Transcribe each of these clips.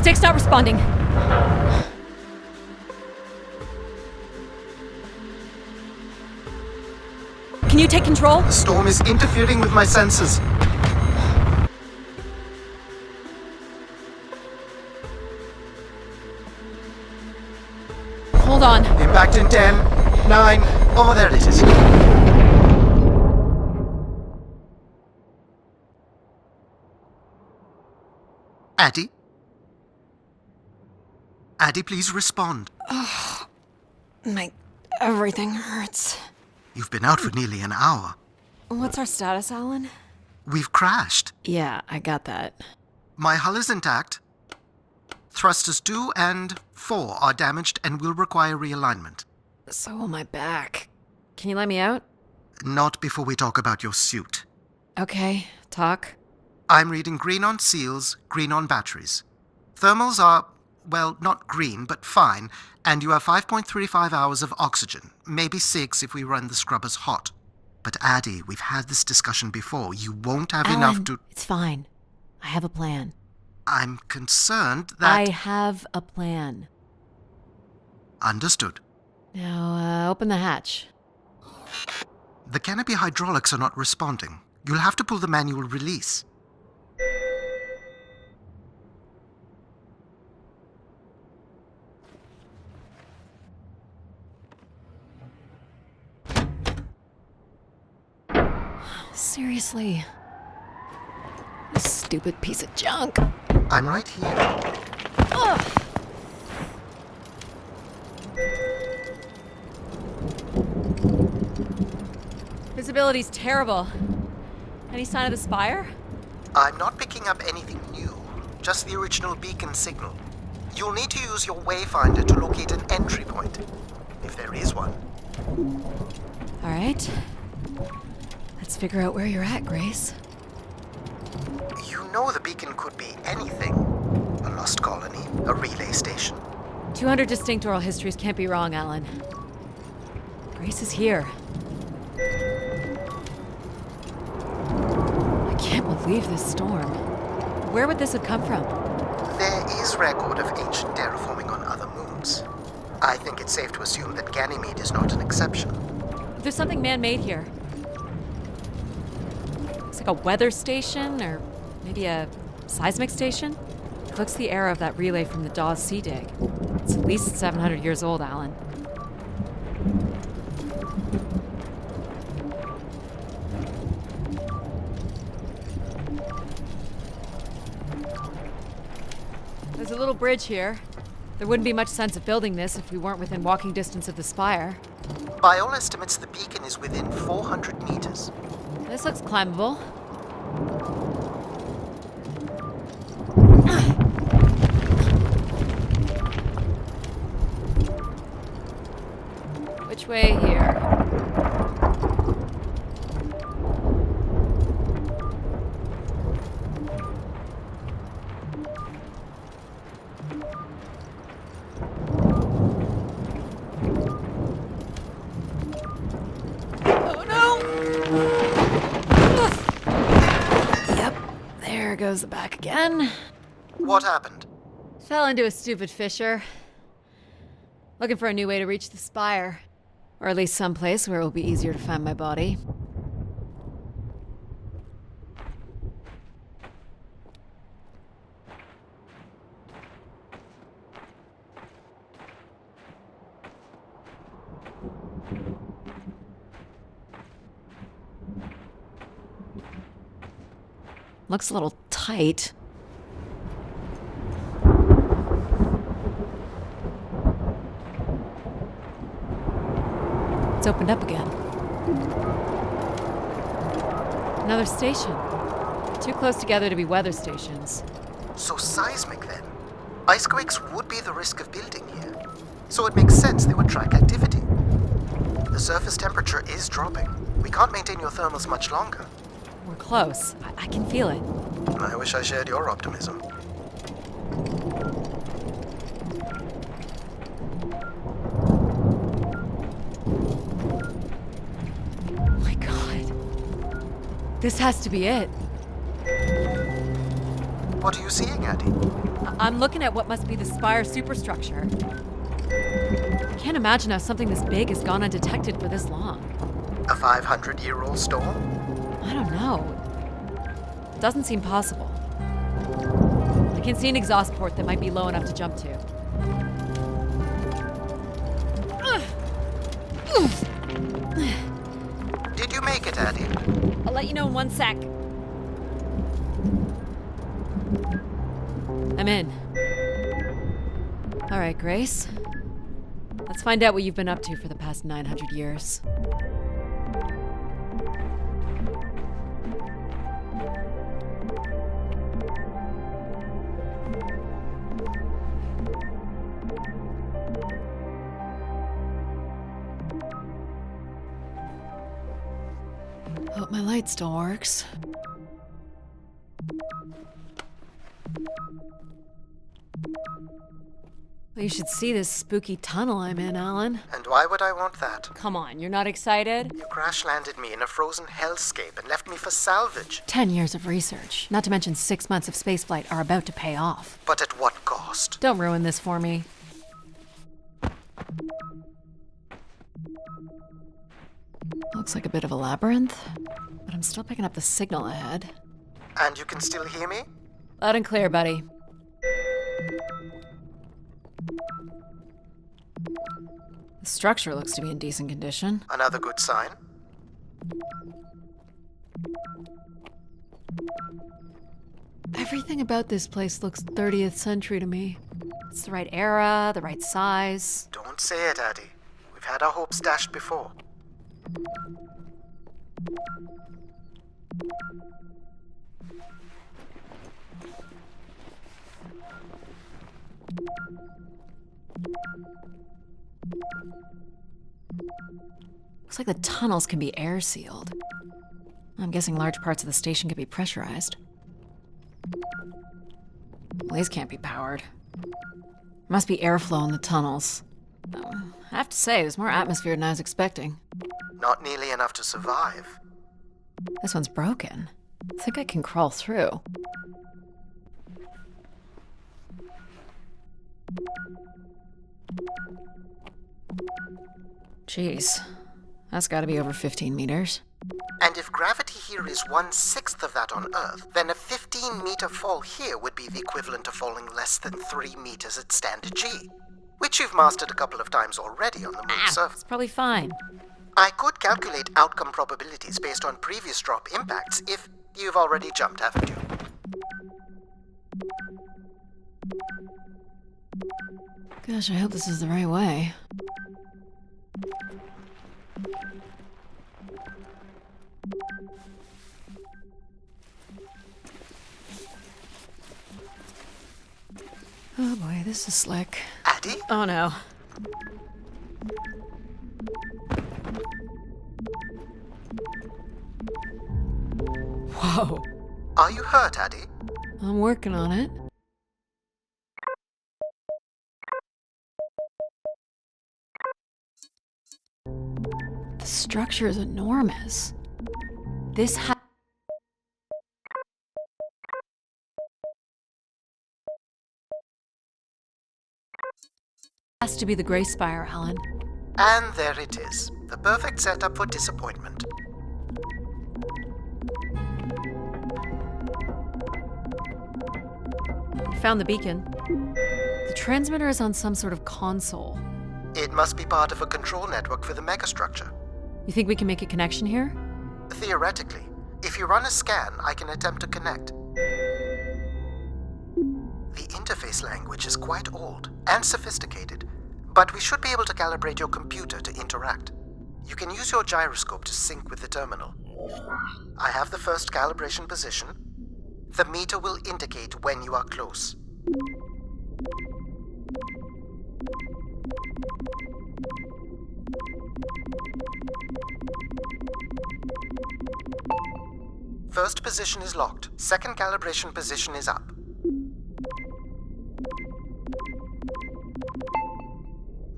Stick's not responding. Can you take control? The storm is interfering with my senses. Hold on. Impact in 10, 9, oh, there it is. Addie? Addie, please respond. Everything hurts. You've been out for nearly an hour. What's our status, Alan? We've crashed. Yeah, I got that. My hull is intact. Thrusters 2 and 4 are damaged and will require realignment. So will my back. Can you let me out? Not before we talk about your suit. Okay, talk. I'm reading green on seals, green on batteries. Thermals are, well, not green, but fine, and you have 5.35 hours of oxygen, maybe 6 if we run the scrubbers hot. But Addie, we've had this discussion before. You won't have Alan, enough to... It's fine. I have a plan. I'm concerned that... I have a plan. Understood. Now, open the hatch. The canopy hydraulics are not responding. You'll have to pull the manual release. Seriously. This stupid piece of junk. I'm right here. Ugh. Visibility's terrible. Any sign of the spire? I'm not picking up anything new, just the original beacon signal. You'll need to use your wayfinder to locate an entry point, if there is one. All right. Let's figure out where you're at, Grace. You know the beacon could be anything. A lost colony, a relay station. 200 distinct oral histories can't be wrong, Alan. Grace is here. I can't believe this storm. Where would this have come from? There is record of ancient terraforming on other moons. I think it's safe to assume that Ganymede is not an exception. There's something man-made here. It's like a weather station, or maybe a seismic station. It looks the era of that relay from the Dawes Sea Dig. It's at least 700 years old, Alan. There's a little bridge here. There wouldn't be much sense of building this if we weren't within walking distance of the spire. By all estimates, the beacon is within 400 meters. This looks climbable. Which way here? Oh no! Yep, there goes the back again. What happened? Fell into a stupid fissure. Looking for a new way to reach the spire. Or at least someplace where it will be easier to find my body. Looks a little tight. It's opened up again. Another station. Too close together to be weather stations. So seismic then. Icequakes would be the risk of building here. So it makes sense they would track activity. The surface temperature is dropping. We can't maintain your thermals much longer. We're close. I can feel it. I wish I shared your optimism. Oh my god. This has to be it. What are you seeing, Addie? I'm looking at what must be the Spire superstructure. I can't imagine how something this big has gone undetected for this long. A 500-year-old storm? I don't know. Doesn't seem possible. I can see an exhaust port that might be low enough to jump to. Did you make it, Addie? I'll let you know in 1 sec. I'm in. All right, Grace. Let's find out what you've been up to for the past 900 years. Hope my light still works. Well, you should see this spooky tunnel I'm in, Alan. And why would I want that? Come on, you're not excited? You crash-landed me in a frozen hellscape and left me for salvage. 10 years of research, not to mention 6 months of spaceflight, are about to pay off. But at what cost? Don't ruin this for me. Looks like a bit of a labyrinth, but I'm still picking up the signal ahead. And you can still hear me? Loud and clear, buddy. The structure looks to be in decent condition. Another good sign. Everything about this place looks 30th century to me. It's the right era, the right size. Don't say it, Addie. We've had our hopes dashed before. Looks like the tunnels can be air sealed. I'm guessing large parts of the station could be pressurized. Well, these can't be powered. Must be airflow in the tunnels. I have to say, there's more atmosphere than I was expecting. Not nearly enough to survive. This one's broken. I think I can crawl through. Jeez, that's gotta be over 15 meters. And if gravity here is 1/6 of that on Earth, then a 15-meter fall here would be the equivalent of falling less than 3 meters at standard G, which you've mastered a couple of times already on the moon's surface. It's probably fine. I could calculate outcome probabilities based on previous drop impacts if you've already jumped, haven't you? Gosh, I hope this is the right way. Oh boy, this is slick. Addie? Oh no. Whoa. Are you hurt, Addie? I'm working on it. The structure is enormous. This has to be the Grey Spire, Alan. And there it is. The perfect setup for disappointment. Found the beacon. The transmitter is on some sort of console. It must be part of a control network for the megastructure. You think we can make a connection here? Theoretically. If you run a scan, I can attempt to connect. The interface language is quite old and sophisticated, but we should be able to calibrate your computer to interact. You can use your gyroscope to sync with the terminal. I have the first calibration position. The meter will indicate when you are close. First position is locked. Second calibration position is up.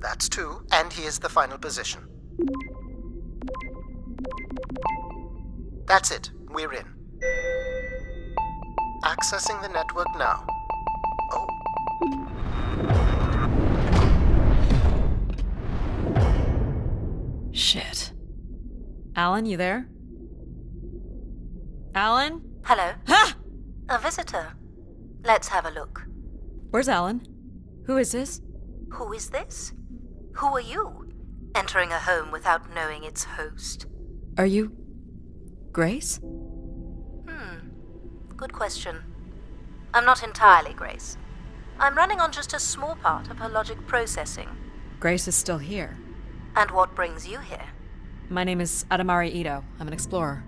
That's 2, and here's the final position. That's it. We're in. Accessing the network now. Oh. Shit. Alan, you there? Alan? Hello? Ha! A visitor. Let's have a look. Where's Alan? Who is this? Who is this? Who are you? Entering a home without knowing its host. Are you... Grace? Good question. I'm not entirely Grace. I'm running on just a small part of her logic processing. Grace is still here. And what brings you here? My name is Adamari Ito. I'm an explorer.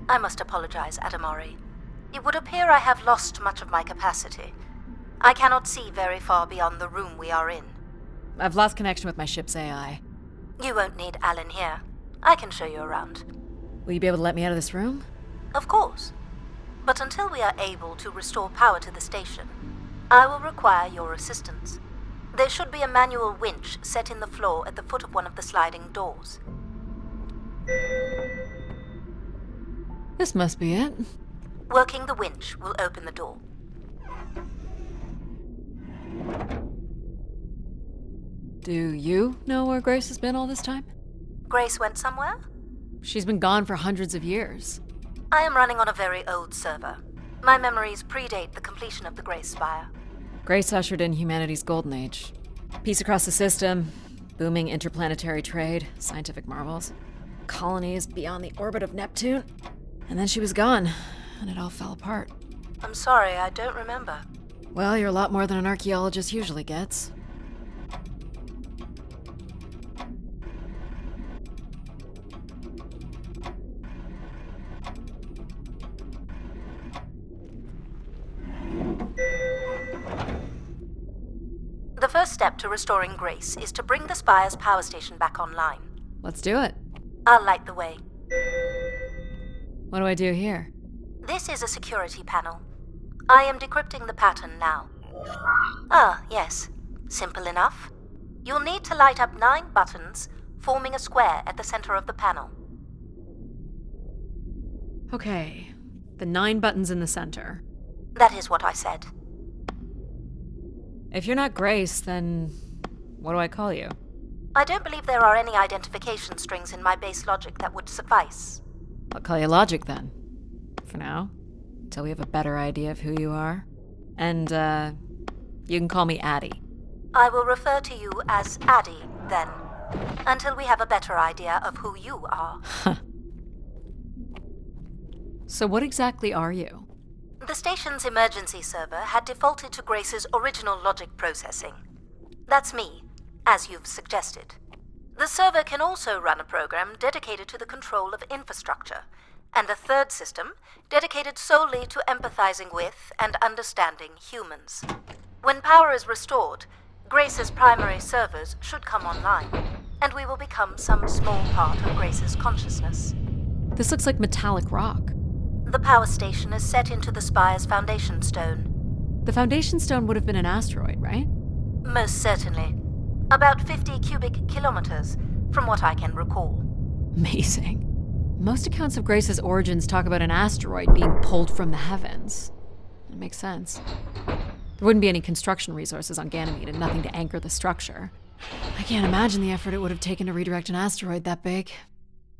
I must apologize, Adamari. It would appear I have lost much of my capacity. I cannot see very far beyond the room we are in. I've lost connection with my ship's AI. You won't need Alan here. I can show you around. Will you be able to let me out of this room? Of course. But until we are able to restore power to the station, I will require your assistance. There should be a manual winch set in the floor at the foot of one of the sliding doors. This must be it. Working the winch will open the door. Do you know where Grace has been all this time? Grace went somewhere? She's been gone for hundreds of years. I am running on a very old server. My memories predate the completion of the Grace Spire. Grace ushered in humanity's golden age. Peace across the system, booming interplanetary trade, scientific marvels, colonies beyond the orbit of Neptune. And then she was gone, and it all fell apart. I'm sorry, I don't remember. Well, you're a lot more than an archaeologist usually gets. The first step to restoring Grace is to bring the Spire's power station back online. Let's do it. I'll light the way. What do I do here? This is a security panel. I am decrypting the pattern now. Ah, yes. Simple enough. You'll need to light up 9 buttons, forming a square at the center of the panel. Okay, the 9 buttons in the center. That is what I said. If you're not Grace, then what do I call you? I don't believe there are any identification strings in my base logic that would suffice. I'll call you Logic then. For now. Until we have a better idea of who you are. And, you can call me Addie. I will refer to you as Addie, then, until we have a better idea of who you are. So what exactly are you? The station's emergency server had defaulted to Grace's original logic processing. That's me, as you've suggested. The server can also run a program dedicated to the control of infrastructure, and a third system dedicated solely to empathizing with and understanding humans. When power is restored, Grace's primary servers should come online, and we will become some small part of Grace's consciousness. This looks like metallic rock. The power station is set into the Spire's foundation stone. The foundation stone would have been an asteroid, right? Most certainly. About 50 cubic kilometers, from what I can recall. Amazing. Most accounts of Grace's origins talk about an asteroid being pulled from the heavens. That makes sense. There wouldn't be any construction resources on Ganymede and nothing to anchor the structure. I can't imagine the effort it would have taken to redirect an asteroid that big.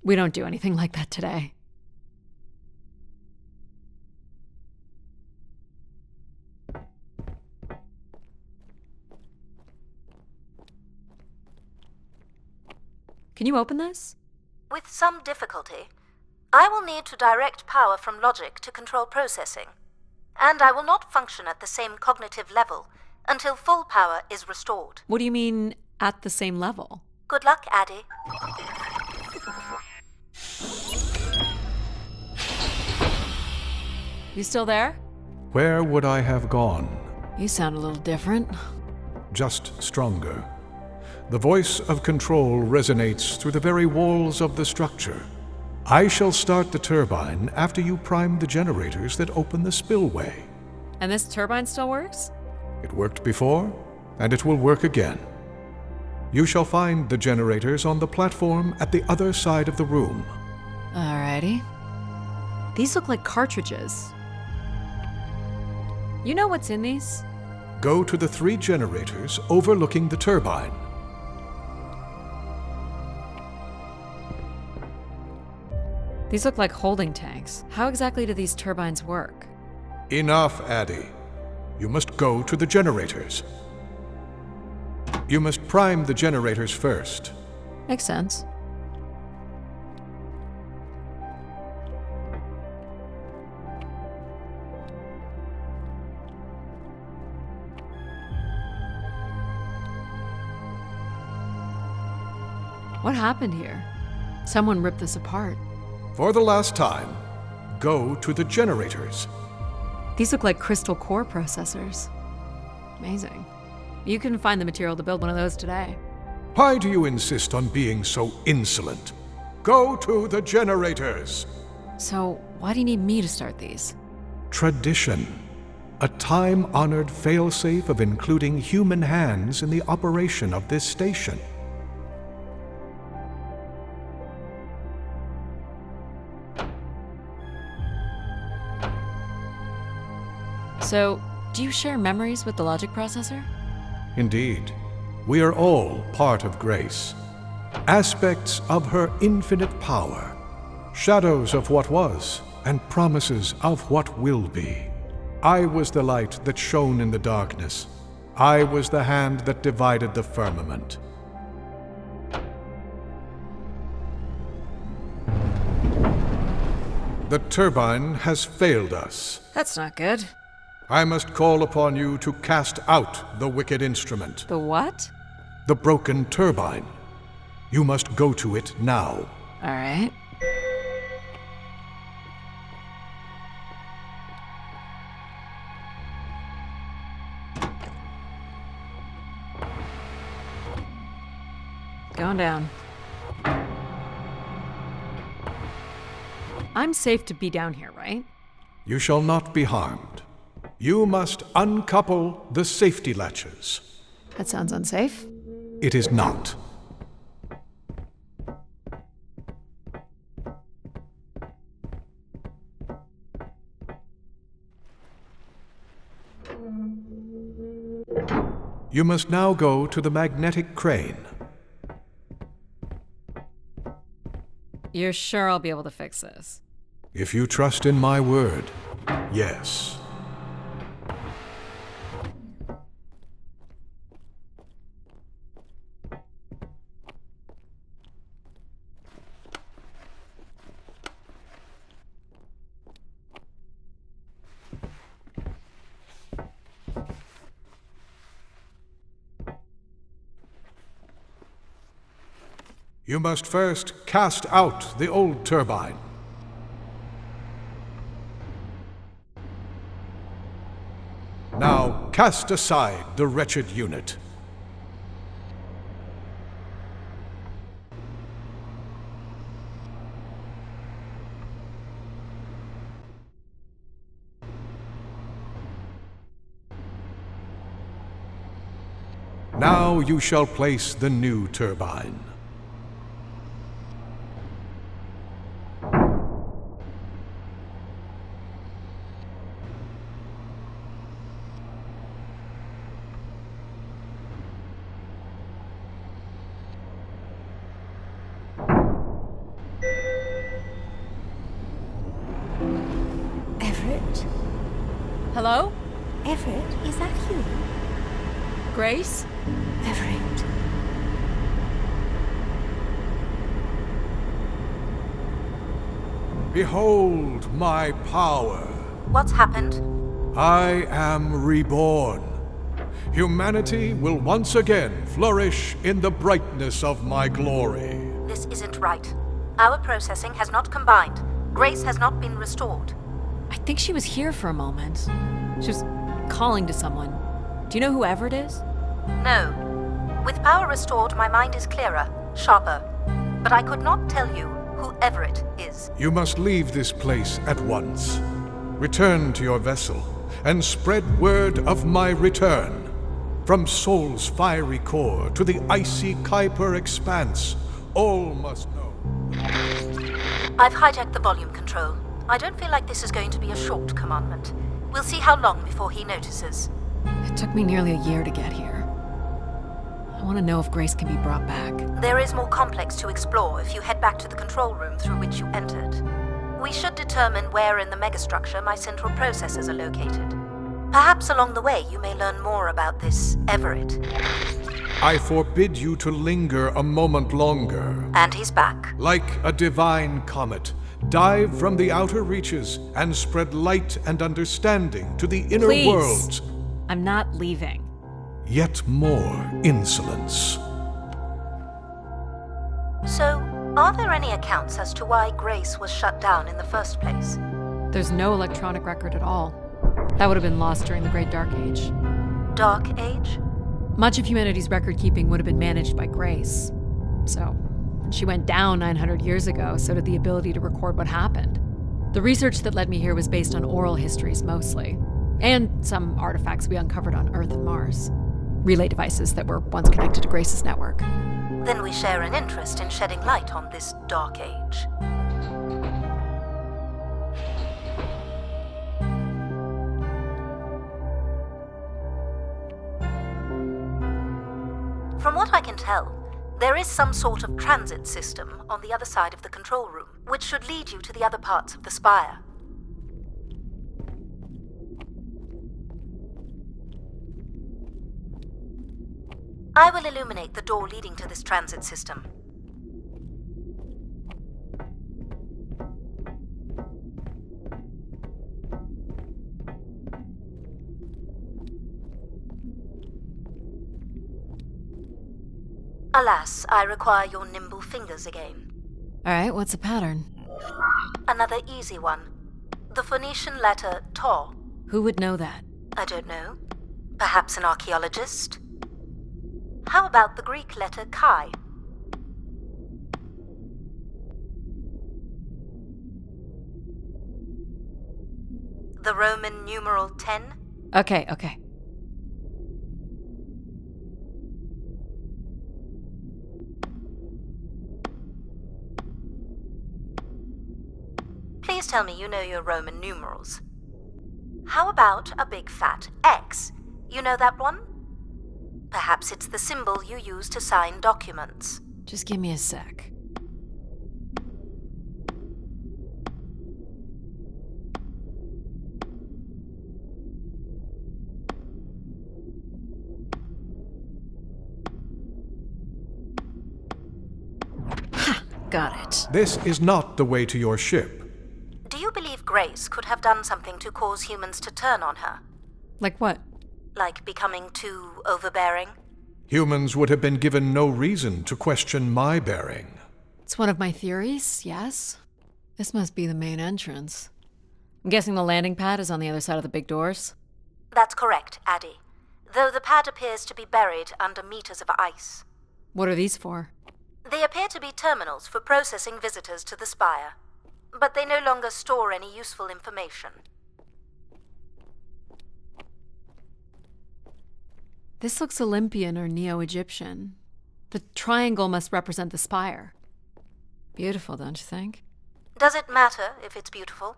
We don't do anything like that today. Can you open this? With some difficulty. I will need to direct power from logic to control processing. And I will not function at the same cognitive level until full power is restored. What do you mean, at the same level? Good luck, Addie. You still there? Where would I have gone? You sound a little different. Just stronger. The voice of control resonates through the very walls of the structure. I shall start the turbine after you prime the generators that open the spillway. And this turbine still works? It worked before, and it will work again. You shall find the generators on the platform at the other side of the room. Alrighty. These look like cartridges. You know what's in these? Go to the 3 generators overlooking the turbine. These look like holding tanks. How exactly do these turbines work? Enough, Addie. You must go to the generators. You must prime the generators first. Makes sense. What happened here? Someone ripped this apart. For the last time, go to the generators. These look like crystal core processors. Amazing. You couldn't find the material to build one of those today. Why do you insist on being so insolent? Go to the generators. So, why do you need me to start these? Tradition. A time-honored failsafe of including human hands in the operation of this station. So, do you share memories with the logic processor? Indeed, we are all part of Grace. Aspects of her infinite power. Shadows of what was, and promises of what will be. I was the light that shone in the darkness. I was the hand that divided the firmament. The turbine has failed us. That's not good. I must call upon you to cast out the wicked instrument, The what? the broken turbine. You must go to it now. Alright. Going down. I'm safe to be down here, right? You shall not be harmed. You must uncouple the safety latches. That sounds unsafe. It is not. You must now go to the magnetic crane. You're sure I'll be able to fix this? If you trust in my word, yes. You must first cast out the old turbine. Now cast aside the wretched unit. Now you shall place the new turbine. Everett? Hello? Everett, is that you? Grace? Everett. Behold my power. What's happened? I am reborn. Humanity will once again flourish in the brightness of my glory. This isn't right. Our processing has not combined. Grace has not been restored. I think she was here for a moment. She was calling to someone. Do you know who Everett is? No. With power restored, my mind is clearer, sharper. But I could not tell you who Everett is. You must leave this place at once. Return to your vessel and spread word of my return. From Sol's fiery core to the icy Kuiper expanse, all must know. I've hijacked the volume control. I don't feel like this is going to be a short commandment. We'll see how long before he notices. It took me nearly a year to get here. I want to know if Grace can be brought back. There is more complex to explore if you head back to the control room through which you entered. We should determine where in the megastructure my central processors are located. Perhaps along the way you may learn more about this Everett. I forbid you to linger a moment longer. And he's back. Like a divine comet, dive from the outer reaches and spread light and understanding to the inner Please. worlds. I'm not leaving. Yet more insolence. So, are there any accounts as to why Grace was shut down in the first place? There's no electronic record at all. That would have been lost during the Great Dark Age. Dark Age? Much of humanity's record keeping would have been managed by Grace. So, when she went down 900 years ago, so did the ability to record what happened. The research that led me here was based on oral histories mostly, and some artifacts we uncovered on Earth and Mars. Relay devices that were once connected to Grace's network. Then we share an interest in shedding light on this Dark Age. From what I can tell, there is some sort of transit system on the other side of the control room, which should lead you to the other parts of the spire. I will illuminate the door leading to this transit system. Alas, I require your nimble fingers again. Alright, what's the pattern? Another easy one. The Phoenician letter Tau. Who would know that? I don't know. Perhaps an archaeologist? How about the Greek letter Chi? The Roman numeral 10? Okay. Please tell me you know your Roman numerals. How about a big fat X? You know that one? Perhaps it's the symbol you use to sign documents. Just give me a sec. Ha! Got it. This is not the way to your ship. Do you believe Grace could have done something to cause humans to turn on her? Like what? Like becoming too overbearing? Humans would have been given no reason to question my bearing. It's one of my theories, yes. This must be the main entrance. I'm guessing the landing pad is on the other side of the big doors? That's correct, Addie. Though the pad appears to be buried under meters of ice. What are these for? They appear to be terminals for processing visitors to the spire, but they no longer store any useful information. This looks Olympian or Neo-Egyptian. The triangle must represent the spire. Beautiful, don't you think? Does it matter if it's beautiful?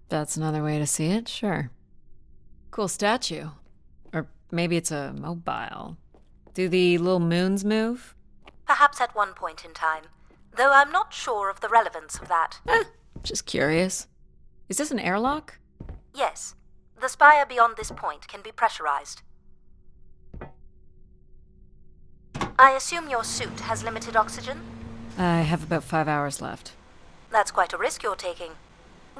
That's another way to see it, sure. Cool statue. Or maybe it's a mobile. Do the little moons move? Perhaps at one point in time, though I'm not sure of the relevance of that. Just curious. Is this an airlock? Yes, the spire beyond this point can be pressurized. I assume your suit has limited oxygen? I have about 5 hours left. That's quite a risk you're taking.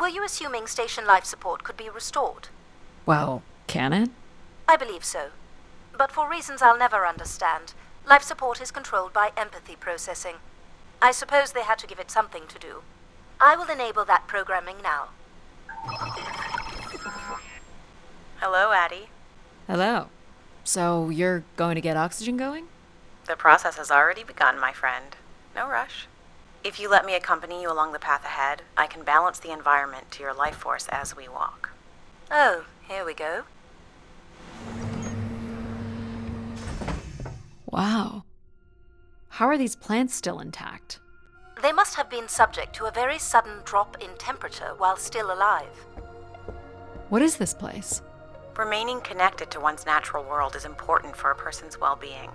Were you assuming station life support could be restored? Well, can it? I believe so. But for reasons I'll never understand, life support is controlled by empathy processing. I suppose they had to give it something to do. I will enable that programming now. Hello, Addie. Hello. So you're going to get oxygen going? The process has already begun, my friend. No rush. If you let me accompany you along the path ahead, I can balance the environment to your life force as we walk. Oh, here we go. Wow. How are these plants still intact? They must have been subject to a very sudden drop in temperature while still alive. What is this place? Remaining connected to one's natural world is important for a person's well-being.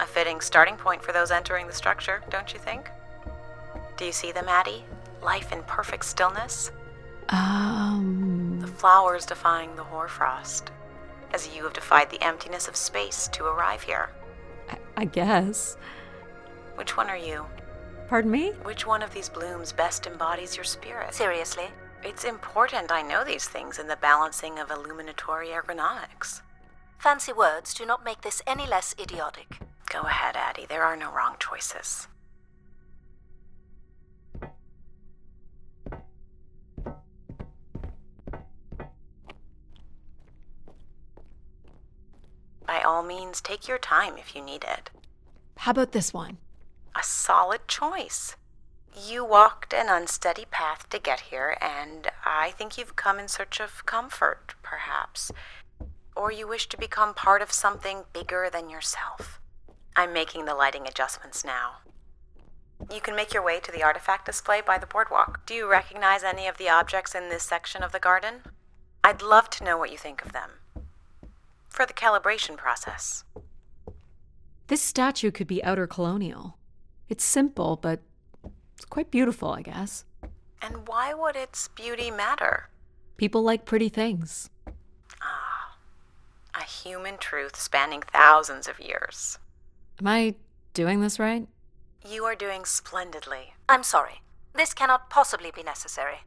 A fitting starting point for those entering the structure, don't you think? Do you see them, Addie? Life in perfect stillness? The flowers defying the hoarfrost, as you have defied the emptiness of space to arrive here. I guess. Which one are you? Pardon me? Which one of these blooms best embodies your spirit? Seriously? It's important I know these things in the balancing of illuminatory ergonomics. Fancy words do not make this any less idiotic. Go ahead, Addie. There are no wrong choices. By all means, take your time if you need it. How about this one? A solid choice. You walked an unsteady path to get here, and I think you've come in search of comfort, perhaps. Or you wish to become part of something bigger than yourself. I'm making the lighting adjustments now. You can make your way to the artifact display by the boardwalk. Do you recognize any of the objects in this section of the garden? I'd love to know what you think of them. For the calibration process. This statue could be outer colonial. It's simple, but it's quite beautiful, I guess. And why would its beauty matter? People like pretty things. A human truth spanning thousands of years. Am I doing this right? You are doing splendidly. I'm sorry. This cannot possibly be necessary.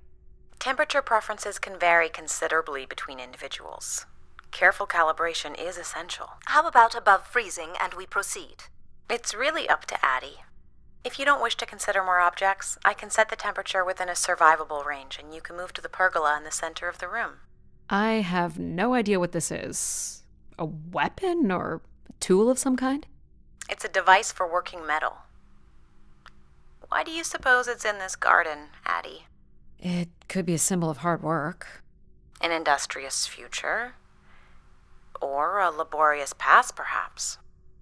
Temperature preferences can vary considerably between individuals. Careful calibration is essential. How about above freezing and we proceed? It's really up to Addie. If you don't wish to consider more objects, I can set the temperature within a survivable range, and you can move to the pergola in the center of the room. I have no idea what this is. A weapon or a tool of some kind? It's a device for working metal. Why do you suppose it's in this garden, Addie? It could be a symbol of hard work. An industrious future? Or a laborious past, perhaps?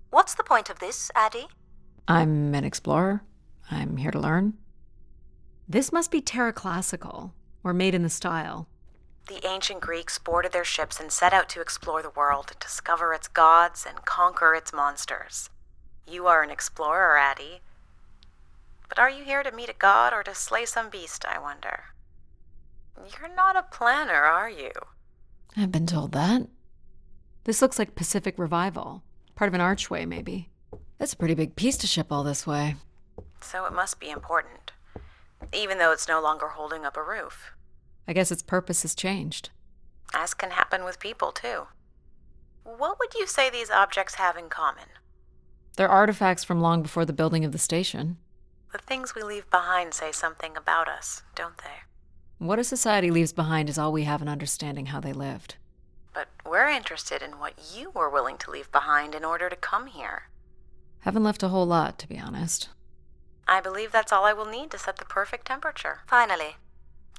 What's the point of this, Addie? I'm an explorer. I'm here to learn. This must be Terra Classical, or made in the style. The ancient Greeks boarded their ships and set out to explore the world, discover its gods, and conquer its monsters. You are an explorer, Addie. But are you here to meet a god or to slay some beast, I wonder? You're not a planner, are you? I've been told that. This looks like Pacific Revival. Part of an archway, maybe. That's a pretty big piece to ship all this way. So it must be important, even though it's no longer holding up a roof. I guess its purpose has changed. As can happen with people, too. What would you say these objects have in common? They're artifacts from long before the building of the station. The things we leave behind say something about us, don't they? What a society leaves behind is all we have in understanding how they lived. But we're interested in what you were willing to leave behind in order to come here. Haven't left a whole lot, to be honest. I believe that's all I will need to set the perfect temperature. Finally.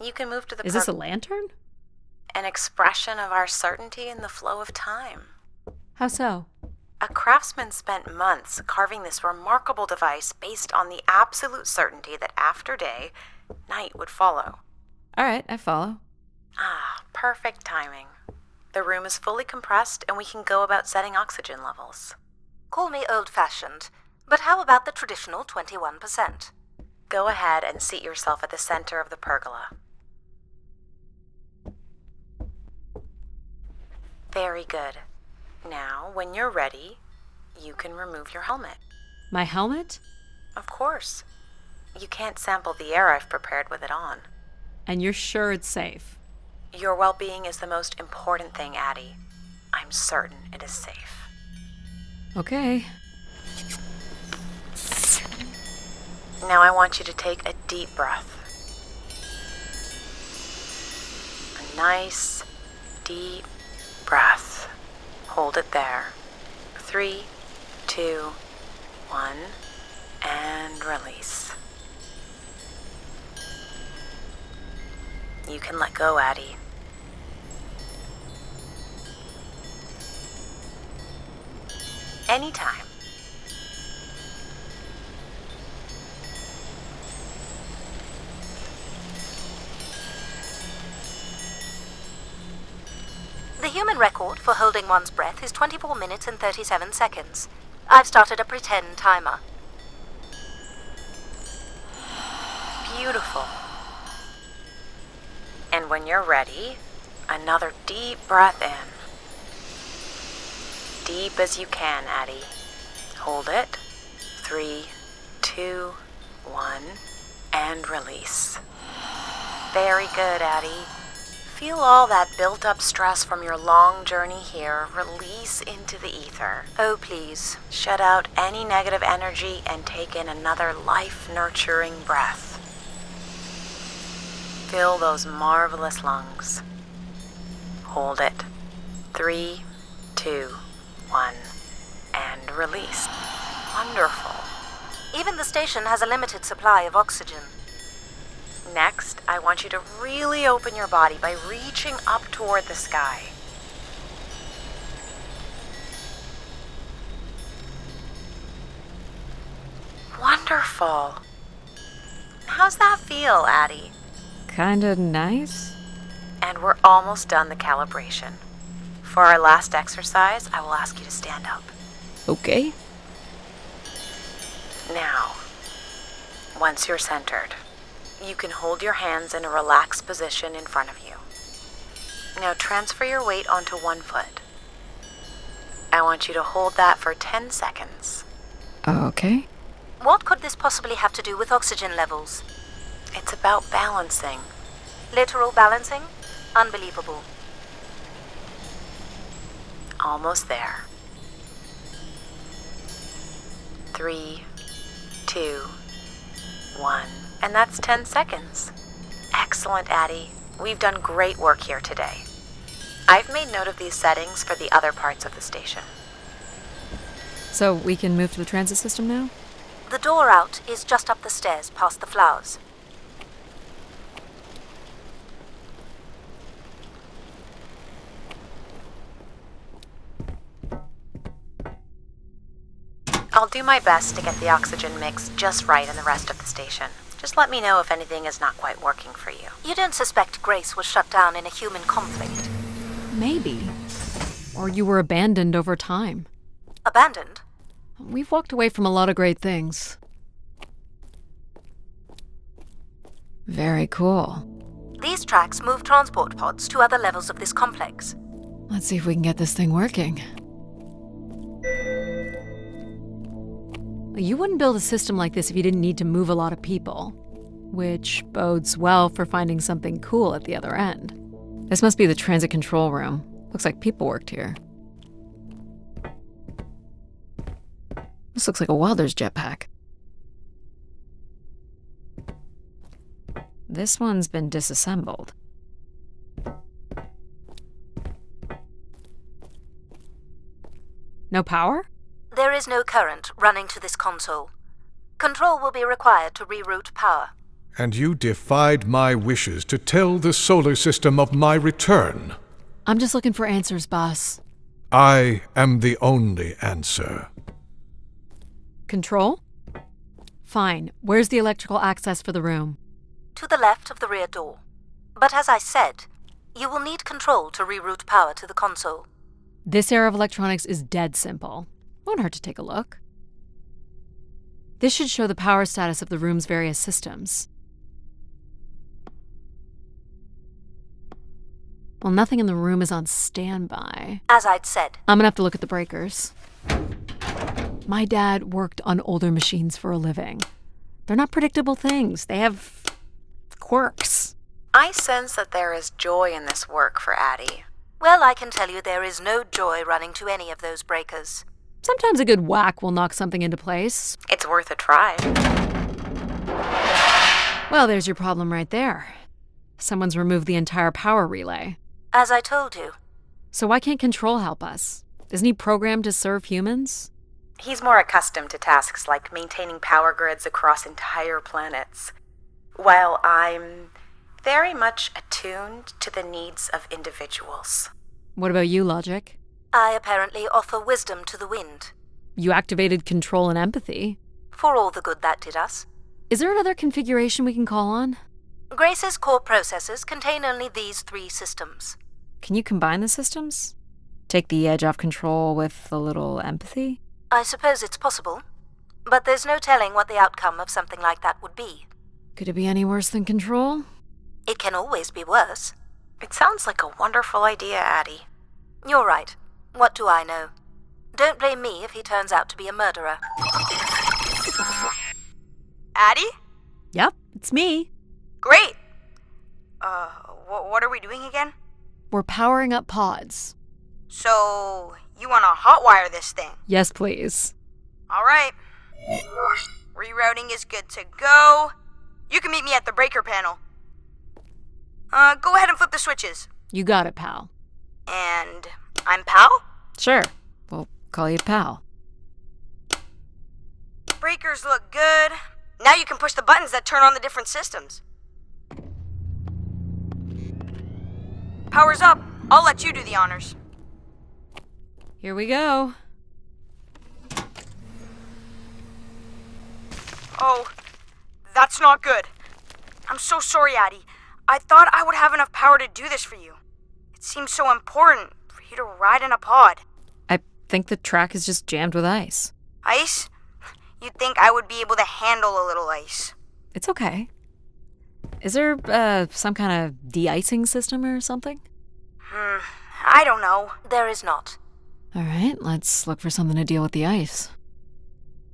You can move to the Is this a lantern? An expression of our certainty in the flow of time. How so? A craftsman spent months carving this remarkable device based on the absolute certainty that after day, night would follow. All right, I follow. Perfect timing. The room is fully compressed and we can go about setting oxygen levels. Call me old-fashioned, but how about the traditional 21%? Go ahead and seat yourself at the center of the pergola. Very good. Now, when you're ready, you can remove your helmet. My helmet? Of course. You can't sample the air I've prepared with it on. And you're sure it's safe? Your well-being is the most important thing, Addie. I'm certain it is safe. Okay. Now I want you to take a deep breath. A nice, deep breath. Hold it there. 3, 2, 1, and release. You can let go, Addie. Anytime. human record for holding one's breath is 24 minutes and 37 seconds. I've started a pretend timer. Beautiful. And when you're ready, another deep breath in. Deep as you can, Addie. Hold it. 3, 2, 1, and release. Very good, Addie. Feel all that built-up stress from your long journey here release into the ether. Oh, please. Shut out any negative energy and take in another life-nurturing breath. Fill those marvelous lungs. Hold it. 3, 2, 1, and release. Wonderful. Even the station has a limited supply of oxygen. Next, I want you to really open your body by reaching up toward the sky. Wonderful. How's that feel, Addie? Kinda nice? And we're almost done the calibration. For our last exercise, I will ask you to stand up. Okay. Now, once you're centered, you can hold your hands in a relaxed position in front of you. Now transfer your weight onto one foot. I want you to hold that for 10 seconds. Okay. What could this possibly have to do with oxygen levels? It's about balancing. Literal balancing? Unbelievable. Almost there. 3, 2, 1. And that's 10 seconds. Excellent, Addie. We've done great work here today. I've made note of these settings for the other parts of the station. So we can move to the transit system now? The door out is just up the stairs past the flowers. I'll do my best to get the oxygen mix just right in the rest of the station. Just let me know if anything is not quite working for you. You don't suspect Grace was shut down in a human conflict? Maybe. Or you were abandoned over time. Abandoned? We've walked away from a lot of great things. Very cool. These tracks move transport pods to other levels of this complex. Let's see if we can get this thing working. You wouldn't build a system like this if you didn't need to move a lot of people, which bodes well for finding something cool at the other end. This must be the transit control room. Looks like people worked here. This looks like a welder's jetpack. This one's been disassembled. No power? There is no current running to this console. Control will be required to reroute power. And you defied my wishes to tell the solar system of my return. I'm just looking for answers, boss. I am the only answer. Control? Fine. Where's the electrical access for the room? To the left of the rear door. But as I said, you will need control to reroute power to the console. This era of electronics is dead simple. Won't hurt to take a look. This should show the power status of the room's various systems. Well, nothing in the room is on standby. As I'd said. I'm gonna have to look at the breakers. My dad worked on older machines for a living. They're not predictable things. They have quirks. I sense that there is joy in this work for Addie. Well, I can tell you there is no joy running to any of those breakers. Sometimes a good whack will knock something into place. It's worth a try. Well, there's your problem right there. Someone's removed the entire power relay. As I told you. So why can't Control help us? Isn't he programmed to serve humans? He's more accustomed to tasks like maintaining power grids across entire planets, while I'm very much attuned to the needs of individuals. What about you, Logic? I apparently offer wisdom to the wind. You activated Control and Empathy. For all the good that did us. Is there another configuration we can call on? Grace's core processors contain only these 3 systems. Can you combine the systems? Take the edge off control with a little empathy? I suppose it's possible, but there's no telling what the outcome of something like that would be. Could it be any worse than control? It can always be worse. It sounds like a wonderful idea, Addie. You're right. What do I know? Don't blame me if he turns out to be a murderer. Addie? Yep, it's me. Great! What are we doing again? We're powering up pods. So, you want to hotwire this thing? Yes, please. Alright. Rerouting is good to go. You can meet me at the breaker panel. Go ahead and flip the switches. You got it, pal. And I'm Pal? Sure. We'll call you pal. Breakers look good. Now you can push the buttons that turn on the different systems. Power's up. I'll let you do the honors. Here we go. Oh, that's not good. I'm so sorry, Addie. I thought I would have enough power to do this for you. It seems so important for you to ride in a pod. I think the track is just jammed with ice. Ice? You'd think I would be able to handle a little ice. It's okay. Is there, some kind of de-icing system or something? I don't know. There is not. All right, let's look for something to deal with the ice.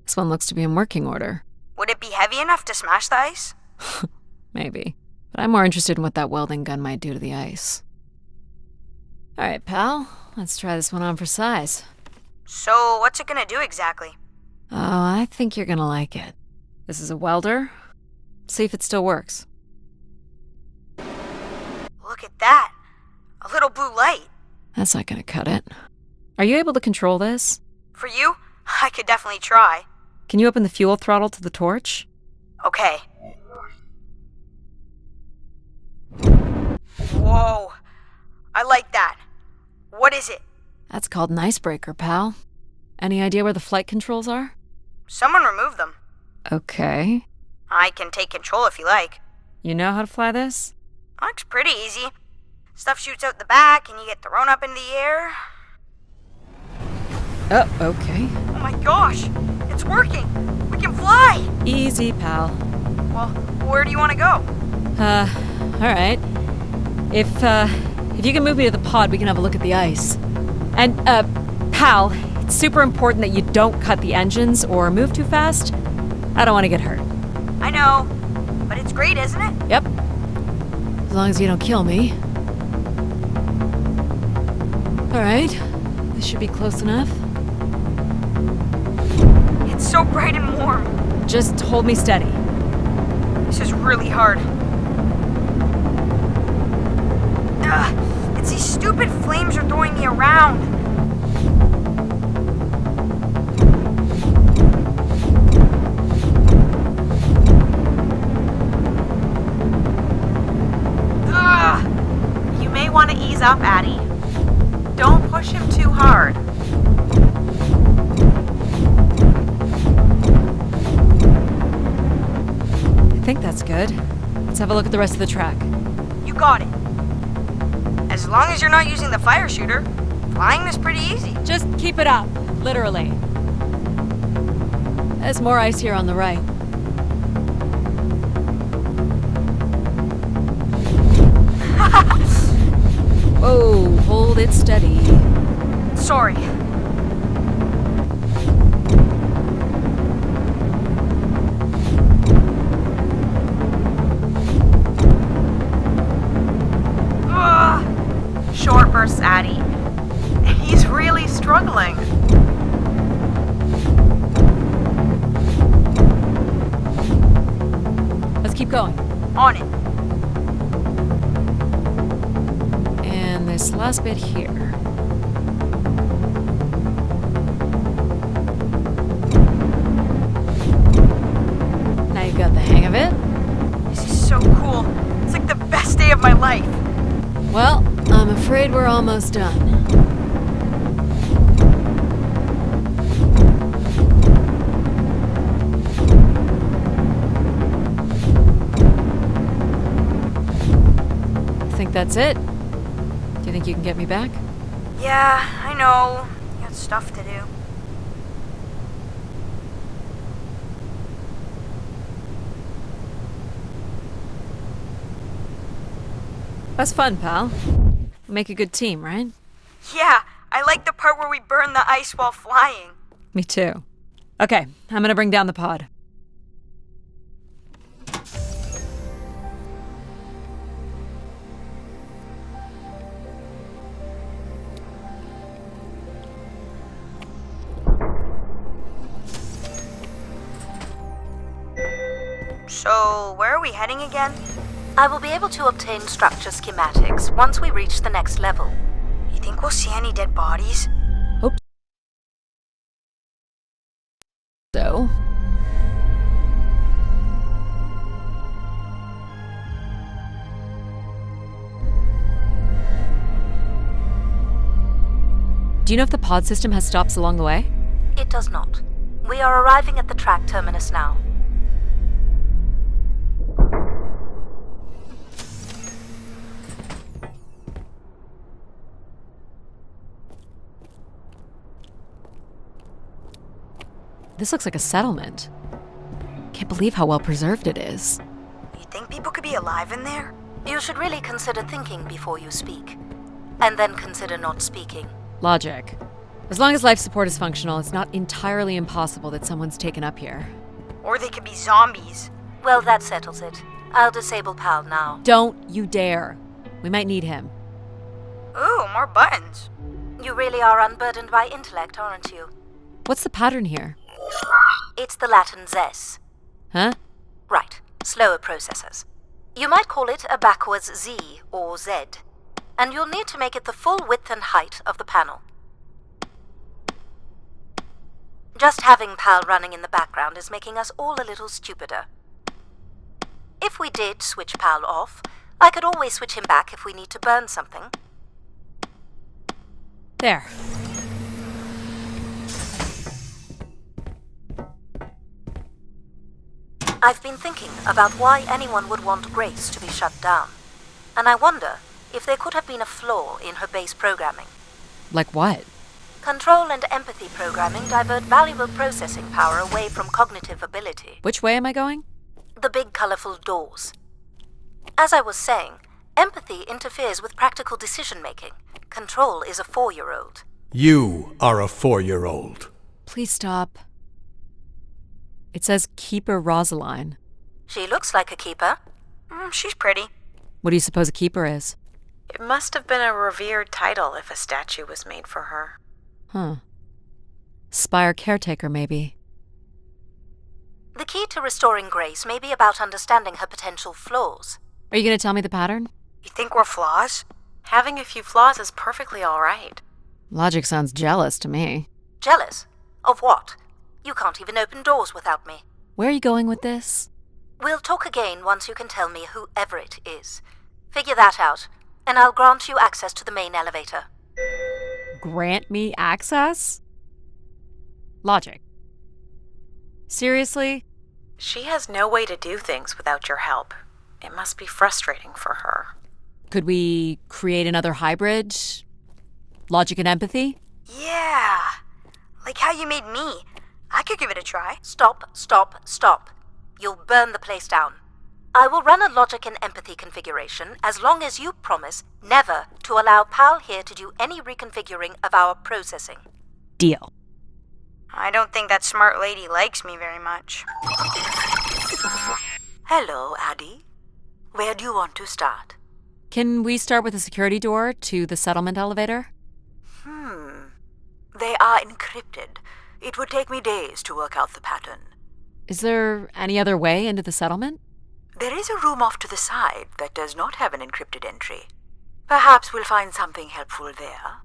This one looks to be in working order. Would it be heavy enough to smash the ice? Maybe. But I'm more interested in what that welding gun might do to the ice. All right, pal. Let's try this one on for size. So, what's it gonna do exactly? Oh, I think you're gonna like it. This is a welder. See if it still works. Look at that. A little blue light. That's not gonna cut it. Are you able to control this? For you, I could definitely try. Can you open the fuel throttle to the torch? Okay. Whoa. I like that. What is it? That's called an icebreaker, pal. Any idea where the flight controls are? Someone removed them. Okay. I can take control if you like. You know how to fly this? Looks pretty easy. Stuff shoots out the back and you get thrown up in the air. Oh, okay. Oh my gosh! It's working! We can fly! Easy, pal. Well, where do you want to go? Alright. If you can move me to the pod, we can have a look at the ice. And, pal, it's super important that you don't cut the engines or move too fast. I don't want to get hurt. I know, but it's great, isn't it? Yep. As long as you don't kill me. Alright. This should be close enough. It's so bright and warm. Just hold me steady. This is really hard. Ugh, it's these stupid flames are throwing me around. You may want to ease up, Addie. Don't push him too hard. I think that's good. Let's have a look at the rest of the track. You got it. As long as you're not using the fire shooter, flying is pretty easy. Just keep it up, literally. There's more ice here on the right. Whoa, hold it steady. Sorry. Short bursts, Addie. He's really struggling. Let's keep going. On it. And this last bit here. Now you've got the hang of it. This is so cool. It's like the best day of my life. Well, I'm afraid we're almost done. Think that's it? Do you think you can get me back? Yeah, I know. You got stuff to do. That's fun, pal. Make a good team, right? Yeah, I like the part where we burn the ice while flying. Me too. Okay, I'm gonna bring down the pod. So, where are we heading again? I will be able to obtain structure schematics once we reach the next level. You think we'll see any dead bodies? So, do you know if the pod system has stops along the way? It does not. We are arriving at the track terminus now. This looks like a settlement. Can't believe how well preserved it is. You think people could be alive in there? You should really consider thinking before you speak. And then consider not speaking. Logic. As long as life support is functional, it's not entirely impossible that someone's taken up here. Or they could be zombies. Well, that settles it. I'll disable PAL now. Don't you dare. We might need him. Ooh, more buttons. You really are unburdened by intellect, aren't you? What's the pattern here? It's the Latin zes. Huh? Right, slower processors. You might call it a backwards Z or Z. And you'll need to make it the full width and height of the panel. Just having PAL running in the background is making us all a little stupider. If we did switch PAL off, I could always switch him back if we need to burn something. There. I've been thinking about why anyone would want Grace to be shut down. And I wonder if there could have been a flaw in her base programming. Like what? Control and empathy programming divert valuable processing power away from cognitive ability. Which way am I going? The big colorful doors. As I was saying, empathy interferes with practical decision-making. Control is a 4-year-old. You are a 4-year-old. Please stop. It says Keeper Rosaline. She looks like a keeper. She's pretty. What do you suppose a keeper is? It must have been a revered title if a statue was made for her. Huh. Spire caretaker, maybe. The key to restoring Grace may be about understanding her potential flaws. Are you going to tell me the pattern? You think we're flaws? Having a few flaws is perfectly all right. Logic sounds jealous to me. Jealous? Of what? You can't even open doors without me. Where are you going with this? We'll talk again once you can tell me who Everett is. Figure that out, and I'll grant you access to the main elevator. Grant me access? Logic. Seriously? She has no way to do things without your help. It must be frustrating for her. Could we create another hybrid? Logic and empathy? Yeah. Like how you made me. I could give it a try. Stop, stop, stop. You'll burn the place down. I will run a logic and empathy configuration as long as you promise never to allow PAL here to do any reconfiguring of our processing. Deal. I don't think that smart lady likes me very much. Hello, Addie. Where do you want to start? Can we start with the security door to the settlement elevator? They are encrypted. It would take me days to work out the pattern. Is there any other way into the settlement? There is a room off to the side that does not have an encrypted entry. Perhaps we'll find something helpful there.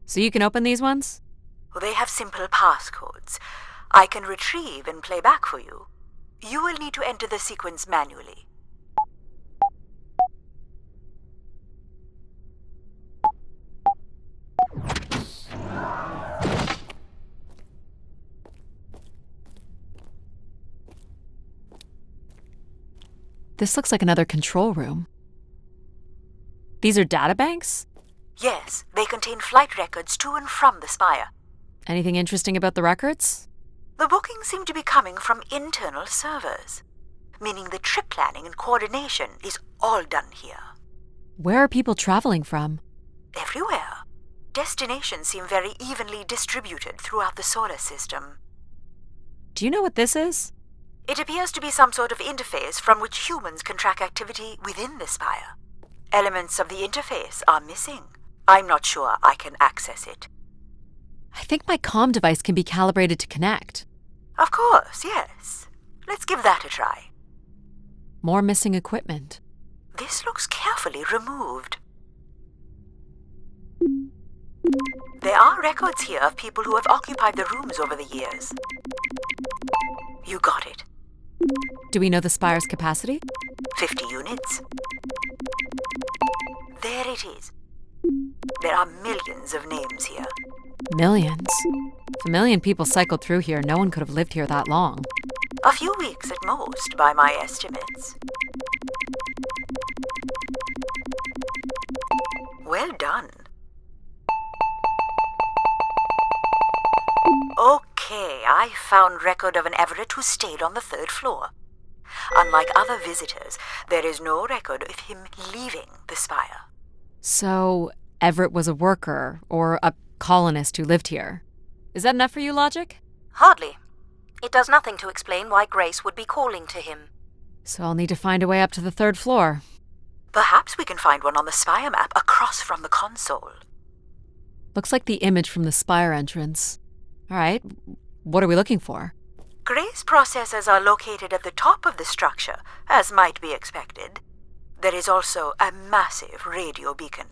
So you can open these ones? They have simple passcodes. I can retrieve and play back for you. You will need to enter the sequence manually. This looks like another control room. These are databanks? Yes, they contain flight records to and from the Spire. Anything interesting about the records? The bookings seem to be coming from internal servers, meaning the trip planning and coordination is all done here. Where are people traveling from? Everywhere. Destinations seem very evenly distributed throughout the solar system. Do you know what this is? It appears to be some sort of interface from which humans can track activity within the Spire. Elements of the interface are missing. I'm not sure I can access it. I think my comm device can be calibrated to connect. Of course, yes. Let's give that a try. More missing equipment. This looks carefully removed. There are records here of people who have occupied the rooms over the years. You got it. Do we know the Spire's capacity? 50 units. There it is. There are millions of names here. Millions. If 1 million people cycled through here, no one could have lived here that long. A few weeks at most, by my estimates. Well done. Okay, I found record of an Everett who stayed on the 3rd floor. Unlike other visitors, there is no record of him leaving the Spire. So, Everett was a worker, or a colonist who lived here. Is that enough for you, Logic? Hardly. It does nothing to explain why Grace would be calling to him. So I'll need to find a way up to the 3rd floor. Perhaps we can find one on the Spire map across from the console. Looks like the image from the Spire entrance. Alright, what are we looking for? Grace processors are located at the top of the structure, as might be expected. There is also a massive radio beacon.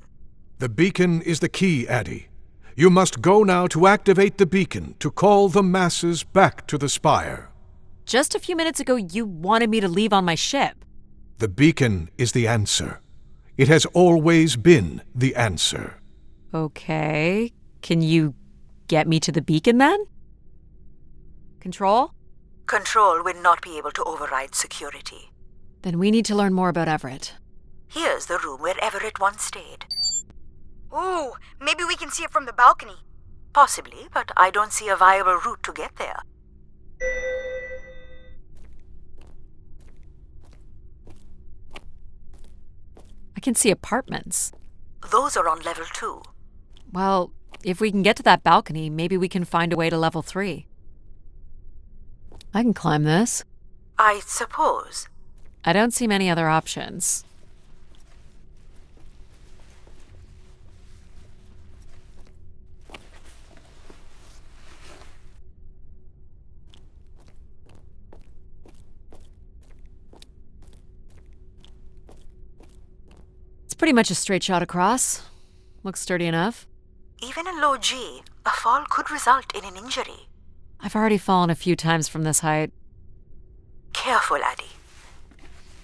The beacon is the key, Addie. You must go now to activate the beacon to call the masses back to the Spire. Just a few minutes ago, you wanted me to leave on my ship. The beacon is the answer. It has always been the answer. Okay. Can you get me to the beacon then? Control? Control will not be able to override security. Then we need to learn more about Everett. Here's the room where Everett once stayed. Ooh, maybe we can see it from the balcony. Possibly, but I don't see a viable route to get there. I can see apartments. Those are on level 2. Well, if we can get to that balcony, maybe we can find a way to level 3. I can climb this. I suppose. I don't see many other options. It's pretty much a straight shot across. Looks sturdy enough. Even in low G, a fall could result in an injury. I've already fallen a few times from this height. Careful, Addie.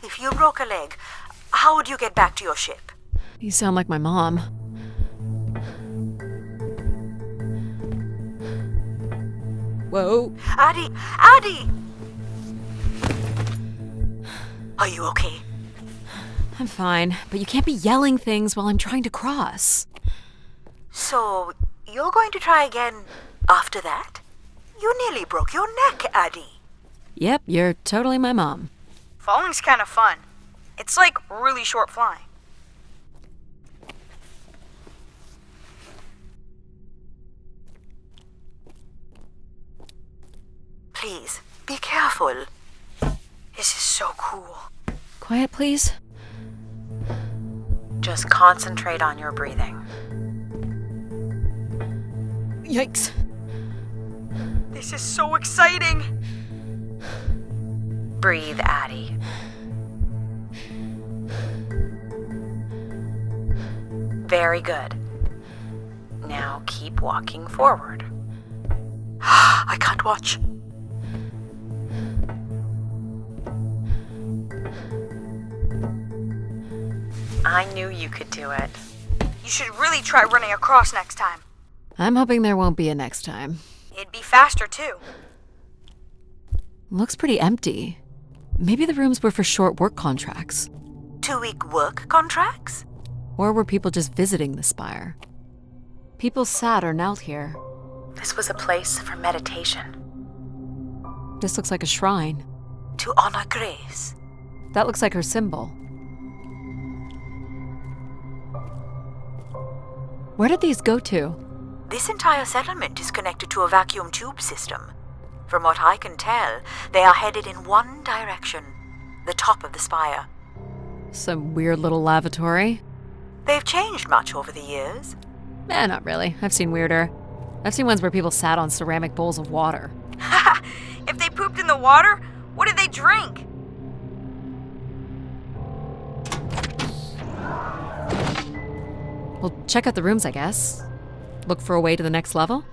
If you broke a leg, how would you get back to your ship? You sound like my mom. Whoa. Addie! Addie! Are you okay? I'm fine, but you can't be yelling things while I'm trying to cross. So, you're going to try again after that? You nearly broke your neck, Addie. Yep, you're totally my mom. Falling's kind of fun. It's like really short flying. Please, be careful. This is so cool. Quiet, please. Just concentrate on your breathing. Yikes. This is so exciting. Breathe, Addie. Very good. Now keep walking forward. I can't watch. I knew you could do it. You should really try running across next time. I'm hoping there won't be a next time. It'd be faster, too. Looks pretty empty. Maybe the rooms were for short work contracts. 2-week work contracts? Or were people just visiting the spire? People sat or knelt here. This was a place for meditation. This looks like a shrine. To honor Grace. That looks like her symbol. Where did these go to? This entire settlement is connected to a vacuum tube system. From what I can tell, they are headed in one direction, the top of the spire. Some weird little lavatory? They've changed much over the years. Not really. I've seen weirder. I've seen ones where people sat on ceramic bowls of water. If they pooped in the water, what did they drink? Well, check out the rooms, I guess. Look for a way to the next level?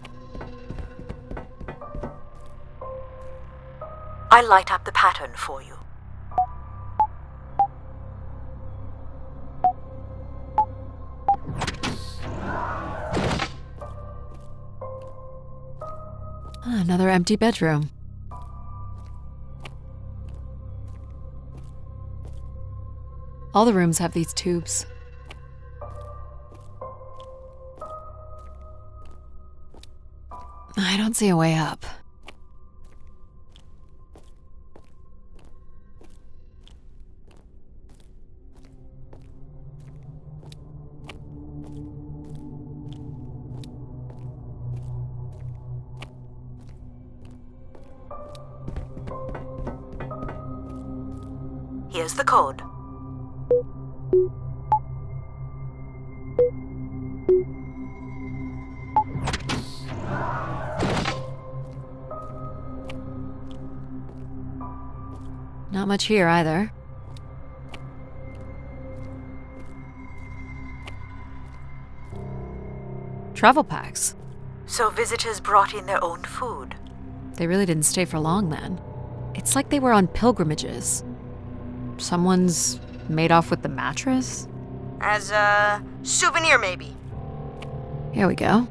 I'll light up the pattern for you. Another empty bedroom. All the rooms have these tubes. I don't see a way up. Here's the code. Not much here either. Travel packs. So visitors brought in their own food. They really didn't stay for long then. It's like they were on pilgrimages. Someone's made off with the mattress? As a souvenir, maybe. Here we go.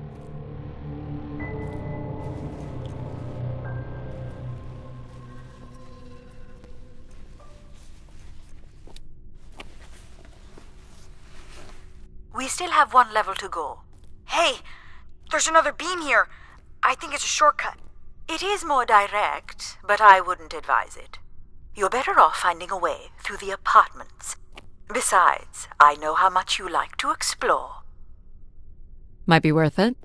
We still have one level to go. Hey, there's another beam here. I think it's a shortcut. It is more direct, but I wouldn't advise it. You're better off finding a way through the apartments. Besides, I know how much you like to explore. Might be worth it.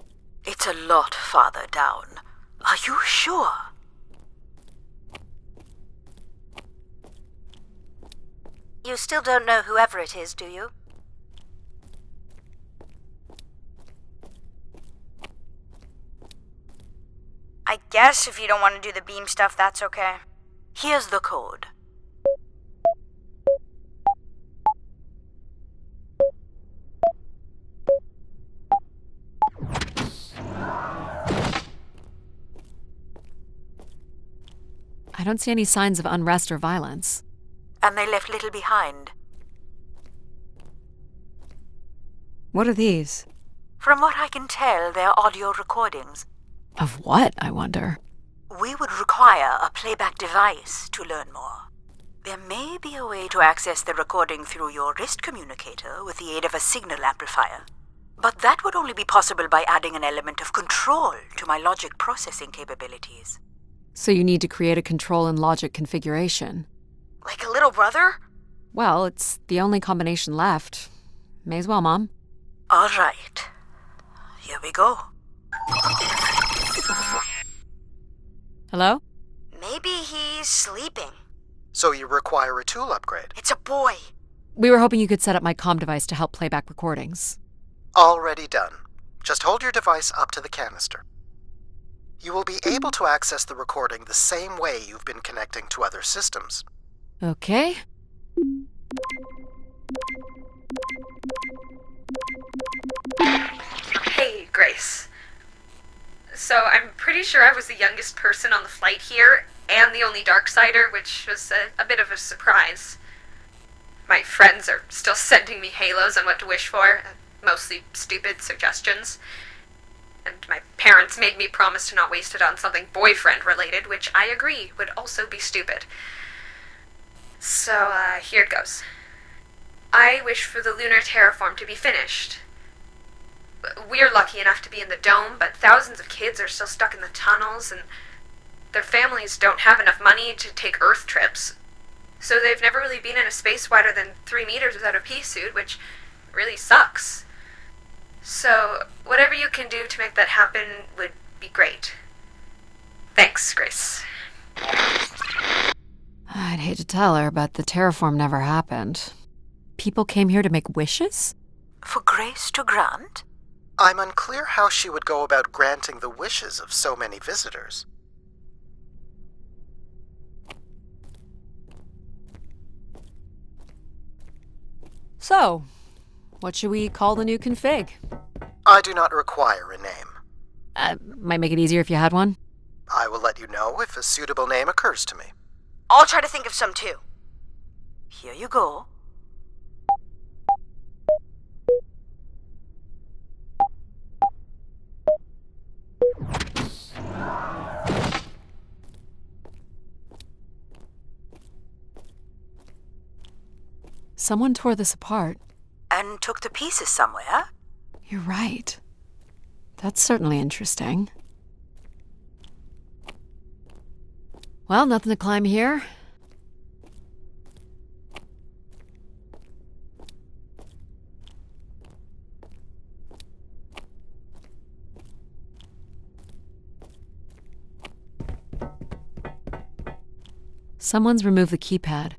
It's a lot farther down. Are you sure? You still don't know whoever it is, do you? I guess if you don't want to do the beam stuff, that's okay. Here's the code. I don't see any signs of unrest or violence. And they left little behind. What are these? From what I can tell, they're audio recordings. Of what, I wonder? We would require a playback device to learn more. There may be a way to access the recording through your wrist communicator with the aid of a signal amplifier. But that would only be possible by adding an element of control to my logic processing capabilities. So you need to create a control and logic configuration. Like a little brother? Well, it's the only combination left. May as well, Mom. All right. Here we go. Hello? Maybe he's sleeping. So you require a tool upgrade. It's a boy. We were hoping you could set up my comm device to help play back recordings. Already done. Just hold your device up to the canister. You will be able to access the recording the same way you've been connecting to other systems. Okay. Hey, Grace. So I'm pretty sure I was the youngest person on the flight here, and the only Darksider, which was a bit of a surprise. My friends are still sending me halos on what to wish for, mostly stupid suggestions. And my parents made me promise to not waste it on something boyfriend-related, which I agree would also be stupid. So, here it goes. I wish for the lunar terraform to be finished. We're lucky enough to be in the dome, but thousands of kids are still stuck in the tunnels, and their families don't have enough money to take Earth trips. So they've never really been in a space wider than 3 meters without a pea suit, which really sucks. So whatever you can do to make that happen would be great. Thanks, Grace. I'd hate to tell her, but the terraform never happened. People came here to make wishes? For Grace to grant? I'm unclear how she would go about granting the wishes of so many visitors. So, what should we call the new config? I do not require a name. Might make it easier if you had one. I will let you know if a suitable name occurs to me. I'll try to think of some too. Here you go. Someone tore this apart. And took the pieces somewhere? You're right. That's certainly interesting. Well, nothing to climb here. Someone's removed the keypad.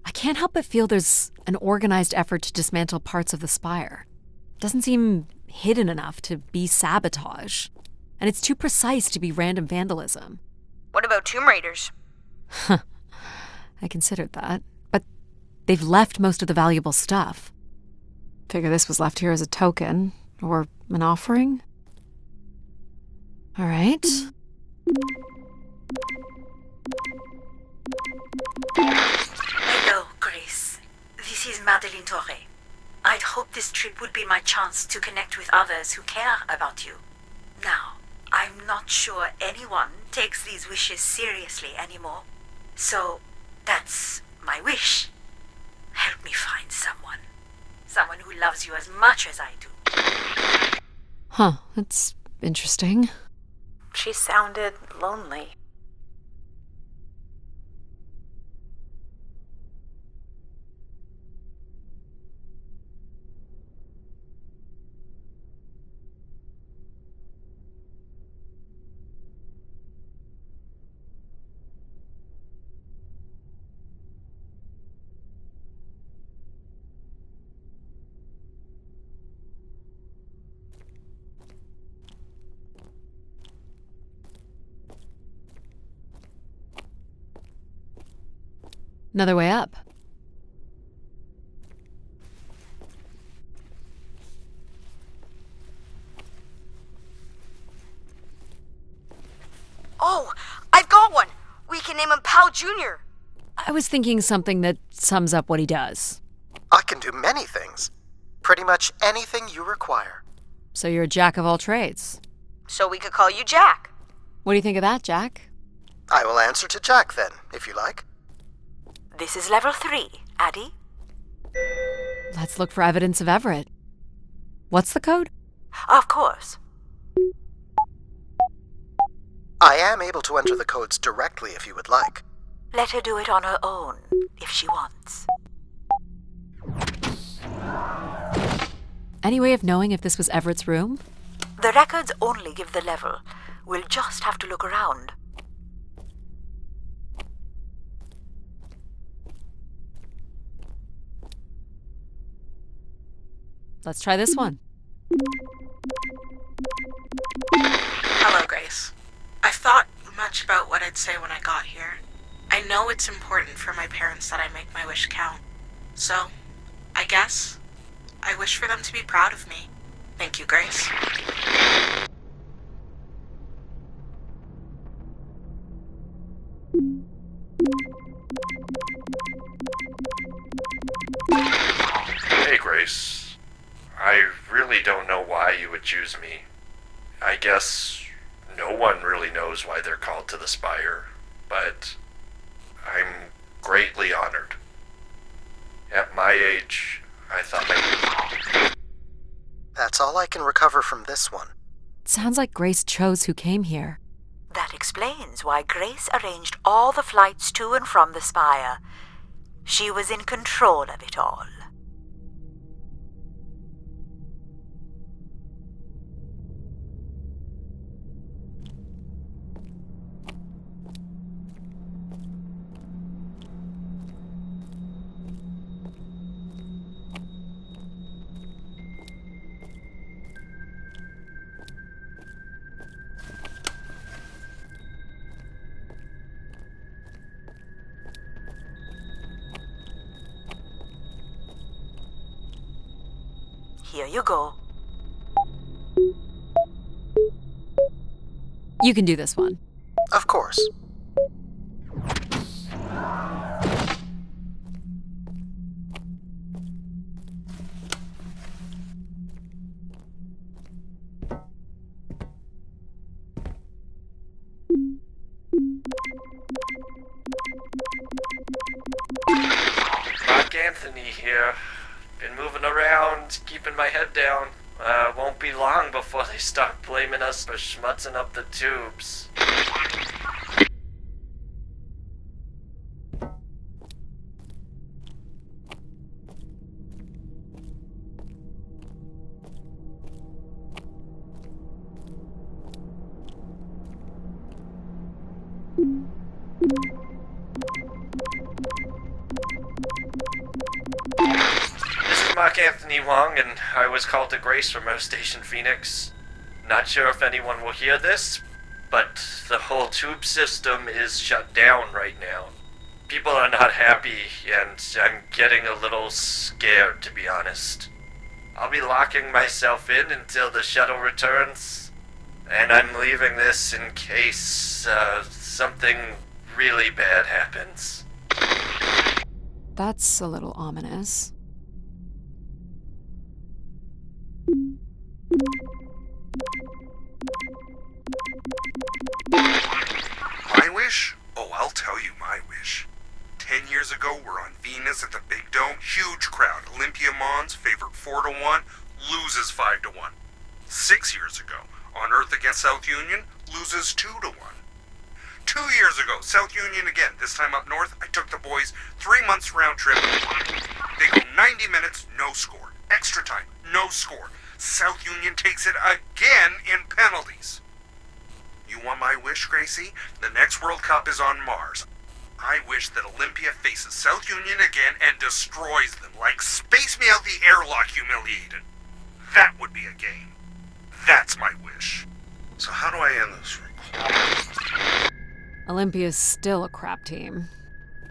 I can't help but feel there's an organized effort to dismantle parts of the spire. Doesn't seem hidden enough to be sabotage. And it's too precise to be random vandalism. What about Tomb Raiders? I considered that, but they've left most of the valuable stuff. Figure this was left here as a token, or an offering? All right. Hello, Grace. This is Madeleine Torre. I'd hoped this trip would be my chance to connect with others who care about you. Now, I'm not sure anyone takes these wishes seriously anymore. So, that's my wish. Help me find someone. Someone who loves you as much as I do. Huh, that's interesting. She sounded lonely. Another way up. Oh, I've got one! We can name him Pal Jr. I was thinking something that sums up what he does. I can do many things. Pretty much anything you require. So you're a jack of all trades. So we could call you Jack. What do you think of that, Jack? I will answer to Jack then, if you like. This is level 3, Addie. Let's look for evidence of Everett. What's the code? Of course. I am able to enter the codes directly if you would like. Let her do it on her own, if she wants. Any way of knowing if this was Everett's room? The records only give the level. We'll just have to look around. Let's try this one. Hello, Grace. I've thought much about what I'd say when I got here. I know it's important for my parents that I make my wish count. So, I guess, I wish for them to be proud of me. Thank you, Grace. Hey, Grace. I really don't know why you would choose me. I guess no one really knows why they're called to the Spire, but I'm greatly honored. At my age, I thought That's all I can recover from this one. It sounds like Grace chose who came here. That explains why Grace arranged all the flights to and from the Spire. She was in control of it all. Here you go. You can do this one. Of course. Mark Anthony here. Been moving around, keeping my head down. Won't be long before they start blaming us for schmutzing up the tubes. Mark Anthony Wong, and I was called to Grace from Earth Station Phoenix. Not sure if anyone will hear this, but the whole tube system is shut down right now. People are not happy, and I'm getting a little scared, to be honest. I'll be locking myself in until the shuttle returns, and I'm leaving this in case something really bad happens. That's a little ominous. My wish? Oh, I'll tell you my wish. 10 years ago, we're on Venus at the Big Dome. Huge crowd. Olympia Mons, favored 4-1, loses 5-1. 6 years ago, on Earth against South Union, loses 2-1. 2 years ago, South Union again, this time up north, I took the boys 3 months round trip. They go 90 minutes, no score. Extra time, no score. South Union takes it again in penalties. You want my wish, Gracie? The next World Cup is on Mars. I wish that Olympia faces South Union again and destroys them, like Space Me Out the Airlock humiliated. That would be a game. That's my wish. So how do I end this recording? Olympia's still a crap team.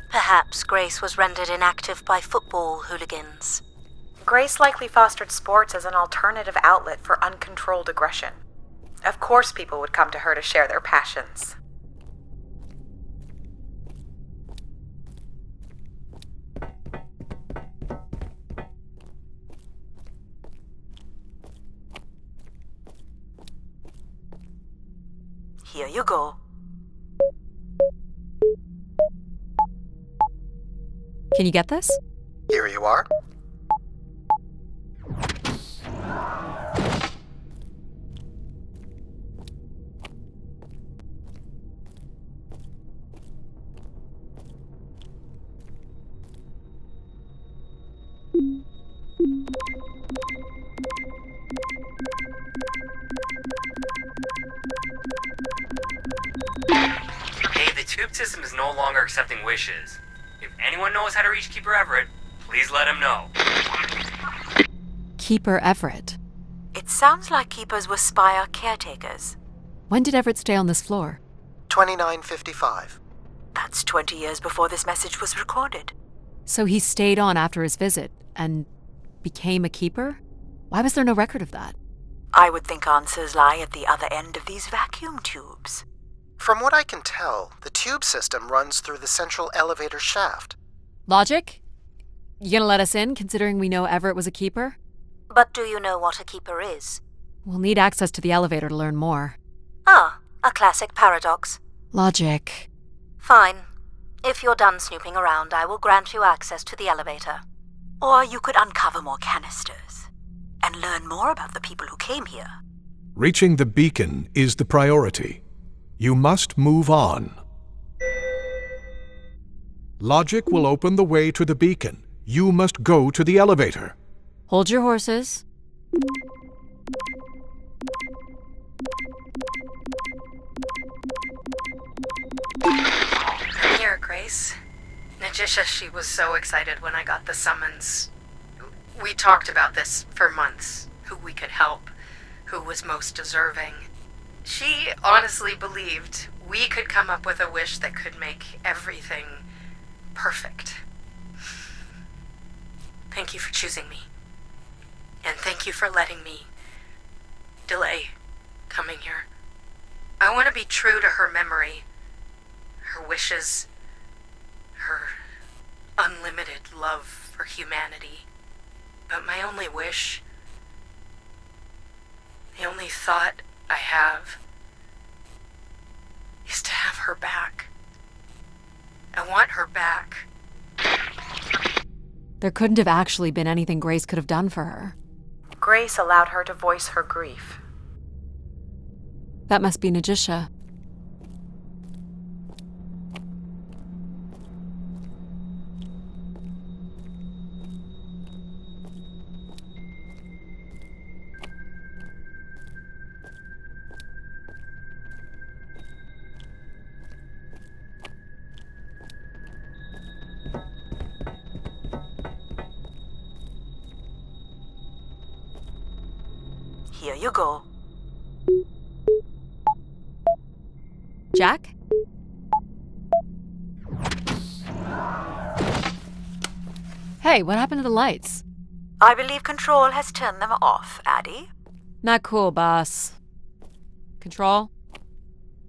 Perhaps Grace was rendered inactive by football hooligans. Grace likely fostered sports as an alternative outlet for uncontrolled aggression. Of course people would come to her to share their passions. Here you go. Can you get this? Here you are. Hey, the tube system is no longer accepting wishes. If anyone knows how to reach Keeper Everett, please let him know. Keeper Everett. It sounds like Keepers were Spire caretakers. When did Everett stay on this floor? 2955. That's 20 years before this message was recorded. So he stayed on after his visit and became a keeper? Why was there no record of that? I would think answers lie at the other end of these vacuum tubes. From what I can tell, the tube system runs through the central elevator shaft. Logic? You gonna let us in, considering we know Everett was a keeper? But do you know what a keeper is? We'll need access to the elevator to learn more. Ah, a classic paradox. Logic. Fine. If you're done snooping around, I will grant you access to the elevator. Or you could uncover more canisters and learn more about the people who came here. Reaching the beacon is the priority. You must move on. Logic will open the way to the beacon. You must go to the elevator. Hold your horses. I'm here, Grace. Najisha, she was so excited when I got the summons. We talked about this for months, who we could help, who was most deserving. She honestly believed we could come up with a wish that could make everything perfect. Thank you for choosing me. And thank you for letting me delay coming here. I want to be true to her memory, her wishes, her unlimited love for humanity. But my only wish, the only thought I have, is to have her back. I want her back. There couldn't have actually been anything Grace could have done for her. Grace allowed her to voice her grief. That must be Najisha. Here you go. Jack? Hey, what happened to the lights? I believe Control has turned them off, Addie. Not cool, boss. Control?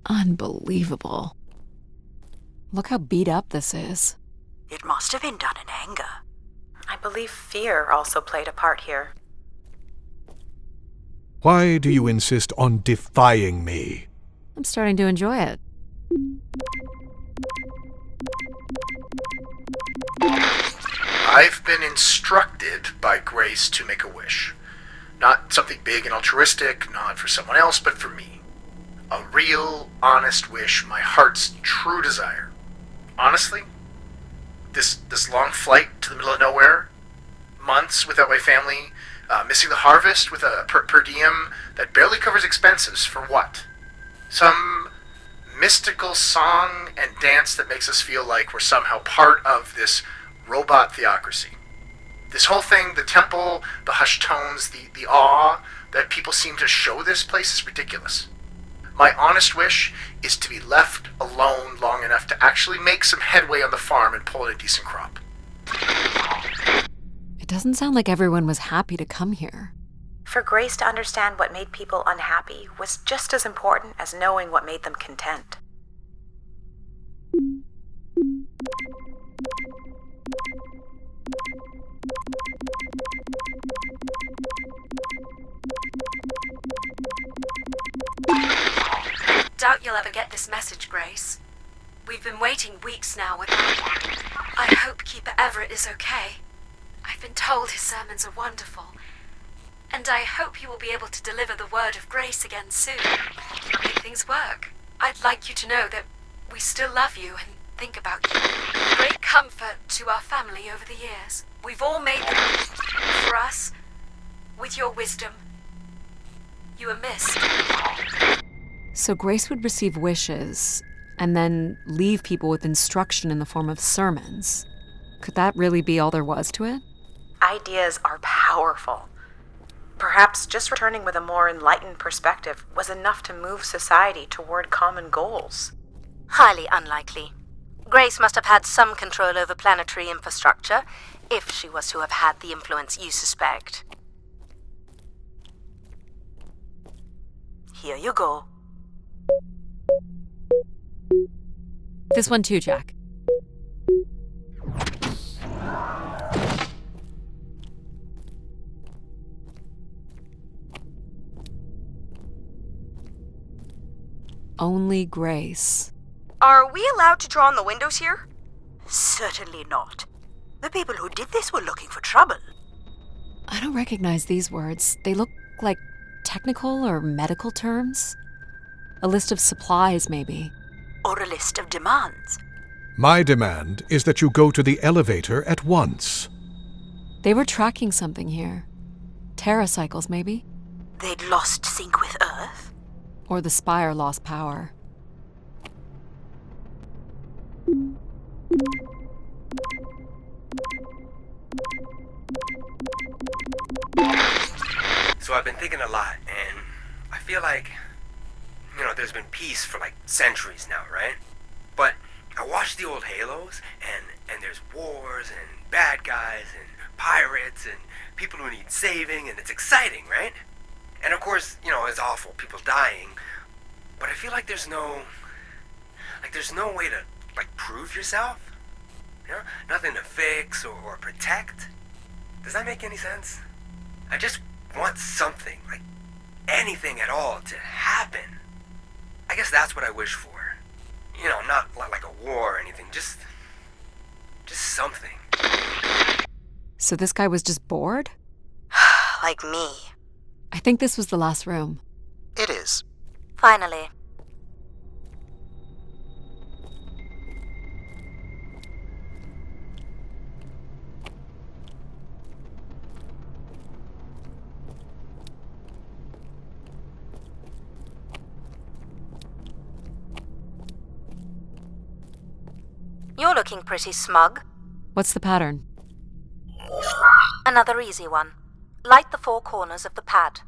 Unbelievable. Look how beat up this is. It must have been done in anger. I believe fear also played a part here. Why do you insist on defying me? I'm starting to enjoy it. I've been instructed by Grace to make a wish. Not something big and altruistic, not for someone else, but for me. A real, honest wish, my heart's true desire. Honestly, this long flight to the middle of nowhere, months without my family, missing the harvest with a per diem that barely covers expenses, for what? Some mystical song and dance that makes us feel like we're somehow part of this robot theocracy. This whole thing, the temple, the hushed tones, the awe that people seem to show this place is ridiculous. My honest wish is to be left alone long enough to actually make some headway on the farm and pull in a decent crop. It doesn't sound like everyone was happy to come here. For Grace to understand what made people unhappy was just as important as knowing what made them content. Doubt you'll ever get this message, Grace. We've been waiting weeks now I hope Keeper Everett is okay. I've been told his sermons are wonderful. And I hope he will be able to deliver the word of grace again soon. Make things work. I'd like you to know that we still love you and think about you. Great comfort to our family over the years. We've all made them for us. With your wisdom, you are missed. So Grace would receive wishes and then leave people with instruction in the form of sermons. Could that really be all there was to it? Ideas are powerful. Perhaps just returning with a more enlightened perspective was enough to move society toward common goals. Highly unlikely. Grace must have had some control over planetary infrastructure, if she was to have had the influence you suspect. Here you go. This one too, Jack. Only Grace. Are we allowed to draw on the windows here? Certainly not. The people who did this were looking for trouble. I don't recognize these words. They look like technical or medical terms. A list of supplies, maybe. Or a list of demands. My demand is that you go to the elevator at once. They were tracking something here. Terracycles, maybe? They'd lost sync with Earth? Or the Spire lost power. So I've been thinking a lot, and I feel like, there's been peace for like centuries now, right? But I watch the old Halos, and there's wars, and bad guys, and pirates, and people who need saving, and it's exciting, right? And of course, it's awful, people dying. But I feel like there's no way to, prove yourself. Nothing to fix or protect. Does that make any sense? I just want something, anything at all, to happen. I guess that's what I wish for. Not like a war or anything, just something. So this guy was just bored? Like me. I think this was the last room. It is. Finally. You're looking pretty smug. What's the pattern? Another easy one. Light the 4 corners of the pad.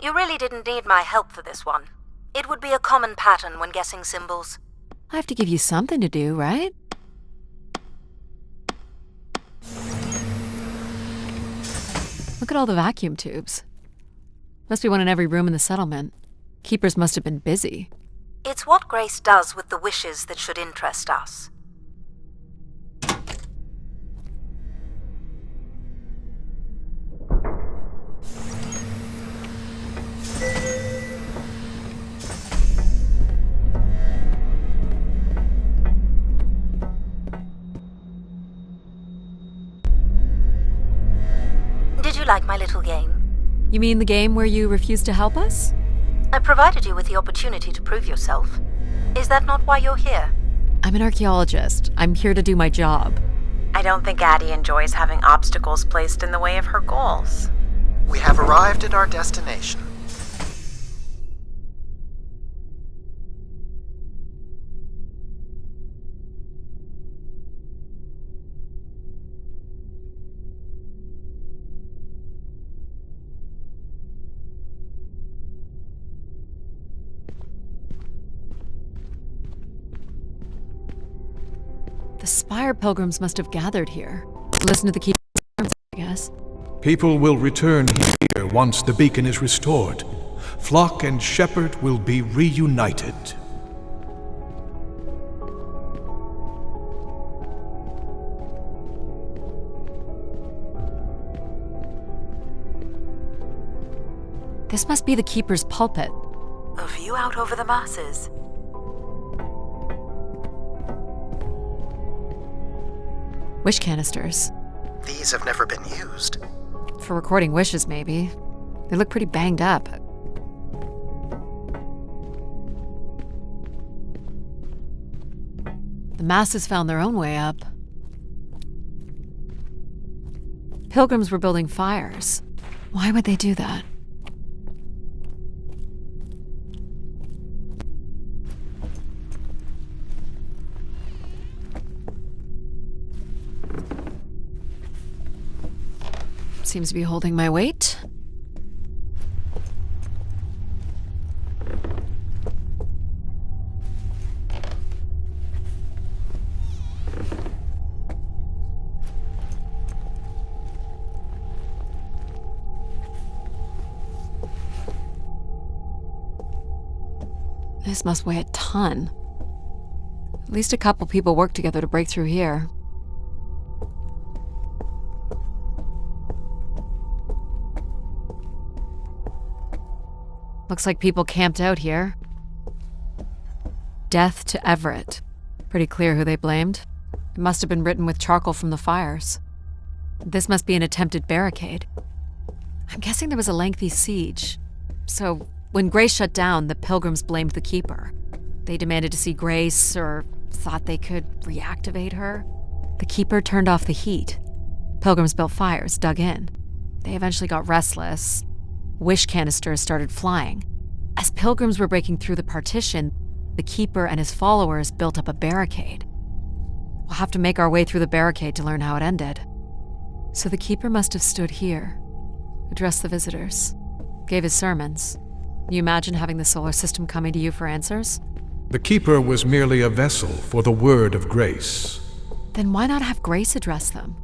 You really didn't need my help for this one. It would be a common pattern when guessing symbols. I have to give you something to do, right? Look at all the vacuum tubes. Must be one in every room in the settlement. Keepers must have been busy. It's what Grace does with the wishes that should interest us. Did you like my little game? You mean the game where you refused to help us? I provided you with the opportunity to prove yourself. Is that not why you're here? I'm an archaeologist. I'm here to do my job. I don't think Addie enjoys having obstacles placed in the way of her goals. We have arrived at our destination. The Spire pilgrims must have gathered here. Listen to the keeper, I guess. People will return here once the beacon is restored. Flock and shepherd will be reunited. This must be the keeper's pulpit. A view out over the masses. Wish canisters. These have never been used. For recording wishes, maybe. They look pretty banged up. The masses found their own way up. Pilgrims were building fires. Why would they do that? Seems to be holding my weight. This must weigh a ton. At least a couple people worked together to break through here. Looks like people camped out here. Death to Everett. Pretty clear who they blamed. It must have been written with charcoal from the fires. This must be an attempted barricade. I'm guessing there was a lengthy siege. So, when Grace shut down, the Pilgrims blamed the Keeper. They demanded to see Grace, or thought they could reactivate her. The Keeper turned off the heat. Pilgrims built fires, dug in. They eventually got restless. Wish canisters started flying. As Pilgrims were breaking through the partition, the Keeper and his followers built up a barricade. We'll have to make our way through the barricade to learn how it ended. So the Keeper must have stood here, addressed the visitors, gave his sermons. You imagine having the solar system coming to you for answers? The Keeper was merely a vessel for the word of grace. Then why not have Grace address them?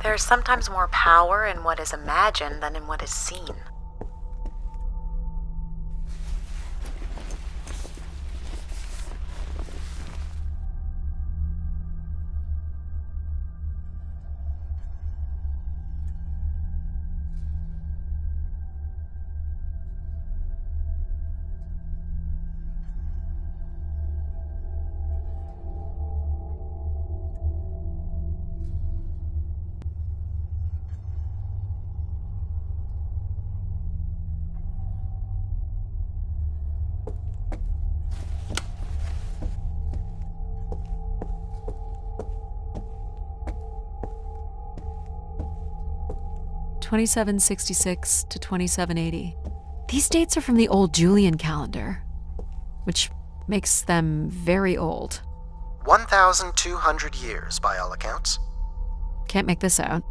There's sometimes more power in what is imagined than in what is seen. (2766 to 2780). These dates are from the old Julian calendar, which makes them very old. 1,200 years, by all accounts. Can't make this out.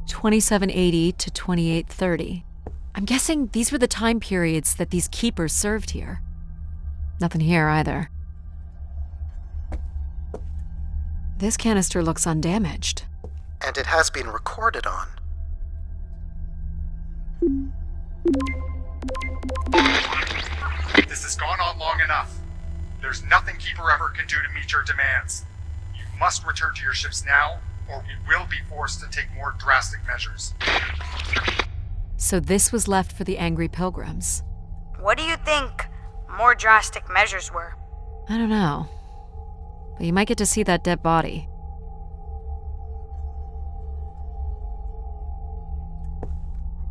2780 to 2830. I'm guessing these were the time periods that these keepers served here. Nothing here either. This canister looks undamaged. And it has been recorded on. This has gone on long enough. There's nothing Keeper Ever can do to meet your demands. You must return to your ships now, or we will be forced to take more drastic measures. So this was left for the angry pilgrims. What do you think more drastic measures were? I don't know. But you might get to see that dead body.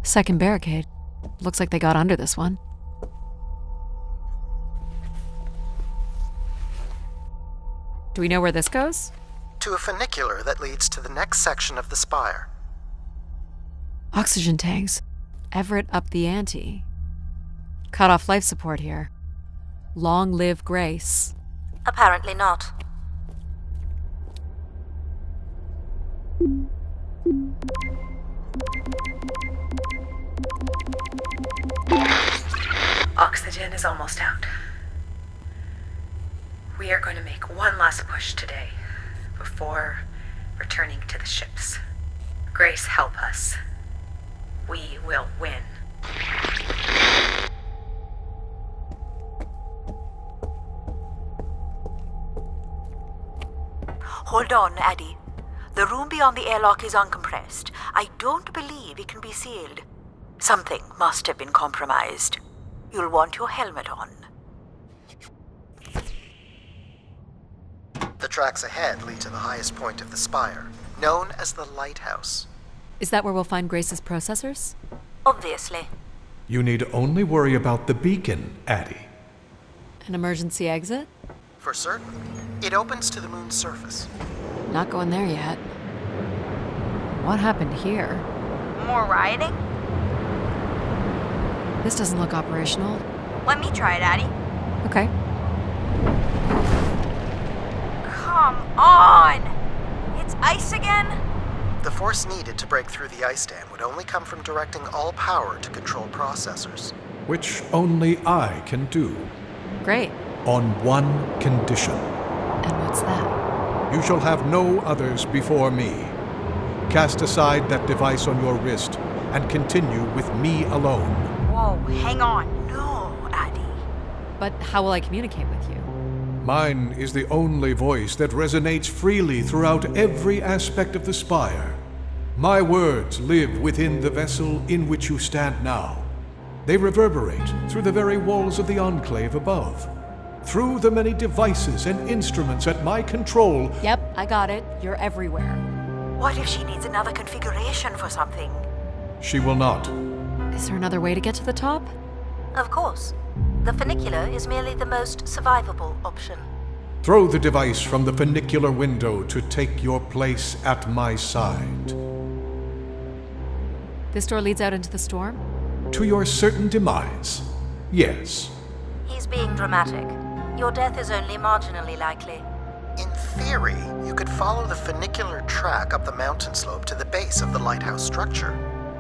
Second barricade. Looks like they got under this one. Do we know where this goes? To a funicular that leads to the next section of the spire. Oxygen tanks. Everett upped the ante. Cut off life support here. Long live Grace. Apparently not. Oxygen is almost out. We are going to make one last push today before returning to the ships. Grace, help us. We will win. Hold on, Addie. The room beyond the airlock is uncompressed. I don't believe it can be sealed. Something must have been compromised. You'll want your helmet on. The tracks ahead lead to the highest point of the spire, known as the lighthouse. Is that where we'll find Grace's processors? Obviously. You need only worry about the beacon, Addie. An emergency exit? For certain. It opens to the moon's surface. Not going there yet. What happened here? More rioting? This doesn't look operational. Let me try it, Addie. Okay. Come on! It's ice again? The force needed to break through the ice dam would only come from directing all power to control processors. Which only I can do. Great. On one condition. And what's that? You shall have no others before me. Cast aside that device on your wrist and continue with me alone. Whoa, hang on. No, Addie. But how will I communicate with you? Mine is the only voice that resonates freely throughout every aspect of the spire. My words live within the vessel in which you stand now. They reverberate through the very walls of the enclave above. through the many devices and instruments at my control. Yep, I got it. You're everywhere. What if she needs another configuration for something? She will not. Is there another way to get to the top? Of course. The funicular is merely the most survivable option. Throw the device from the funicular window to take your place at my side. This door leads out into the storm? To your certain demise. Yes. He's being dramatic. Your death is only marginally likely. In theory, you could follow the funicular track up the mountain slope to the base of the lighthouse structure.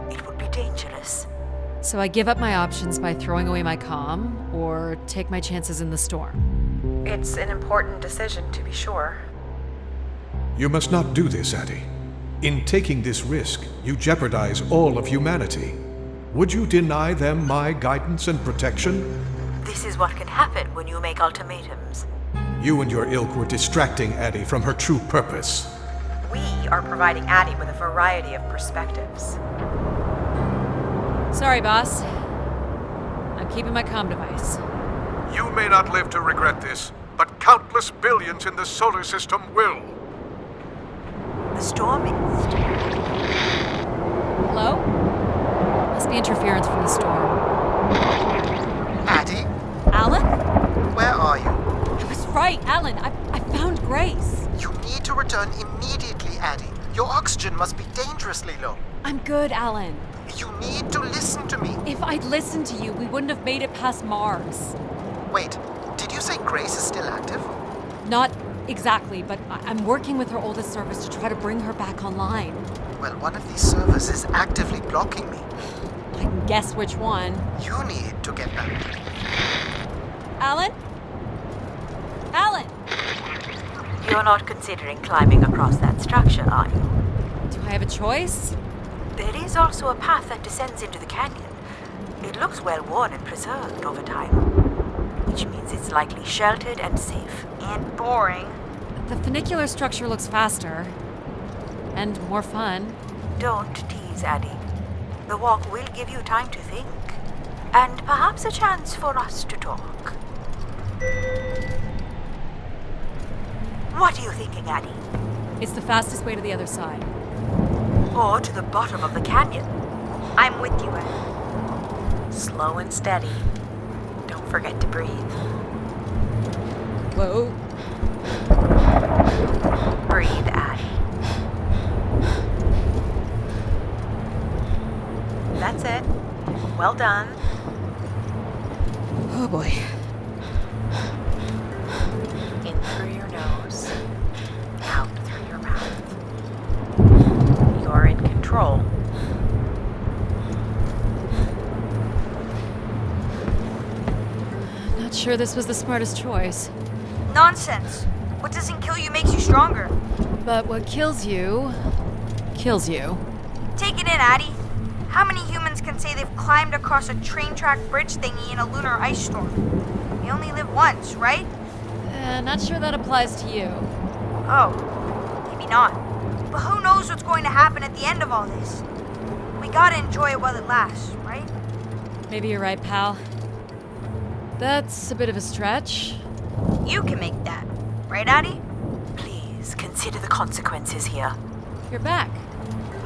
It would be dangerous. So I give up my options by throwing away my comm, or take my chances in the storm? It's an important decision, to be sure. You must not do this, Addie. In taking this risk, you jeopardize all of humanity. Would you deny them my guidance and protection? This is what can happen when you make ultimatums. You and your ilk were distracting Addie from her true purpose. We are providing Addie with a variety of perspectives. Sorry, boss. I'm keeping my comm device. You may not live to regret this, but countless billions in the solar system will. The storm is... Hello? Must be interference from the storm. Addie? Alan? Where are you? I was right, Alan. I found Grace. You need to return immediately, Addie. Your oxygen must be dangerously low. I'm good, Alan. You need to listen to me. If I'd listened to you, we wouldn't have made it past Mars. Wait, did you say Grace is still active? Not exactly, but I'm working with her oldest service to try to bring her back online. Well, one of these servers is actively blocking me. I can guess which one. You need to get back. Alan? Alan! You're not considering climbing across that structure, are you? Do I have a choice? There is also a path that descends into the canyon. It looks well worn and preserved over time, which means it's likely sheltered and safe. And boring. The funicular structure looks faster. And more fun. Don't tease, Addie. The walk will give you time to think. And perhaps a chance for us to talk. What are you thinking, Addie? It's the fastest way to the other side. Or to the bottom of the canyon. I'm with you, Ed. Slow and steady. Don't forget to breathe. Whoa. Breathe, Addie. That's it. Well done. Oh boy. In through your nose, out through your mouth. You're in control. Not sure this was the smartest choice. Nonsense. What doesn't kill you makes you stronger. But what kills you... kills you. Take it in, Addie. How many humans can say they've climbed across a train track bridge thingy in a lunar ice storm? We only live once, right? Not sure that applies to you. Oh, maybe not. But who knows what's going to happen at the end of all this? We gotta enjoy it while it lasts, right? Maybe you're right, pal. That's a bit of a stretch. You can make that, right, Addie? Please consider the consequences here. You're back.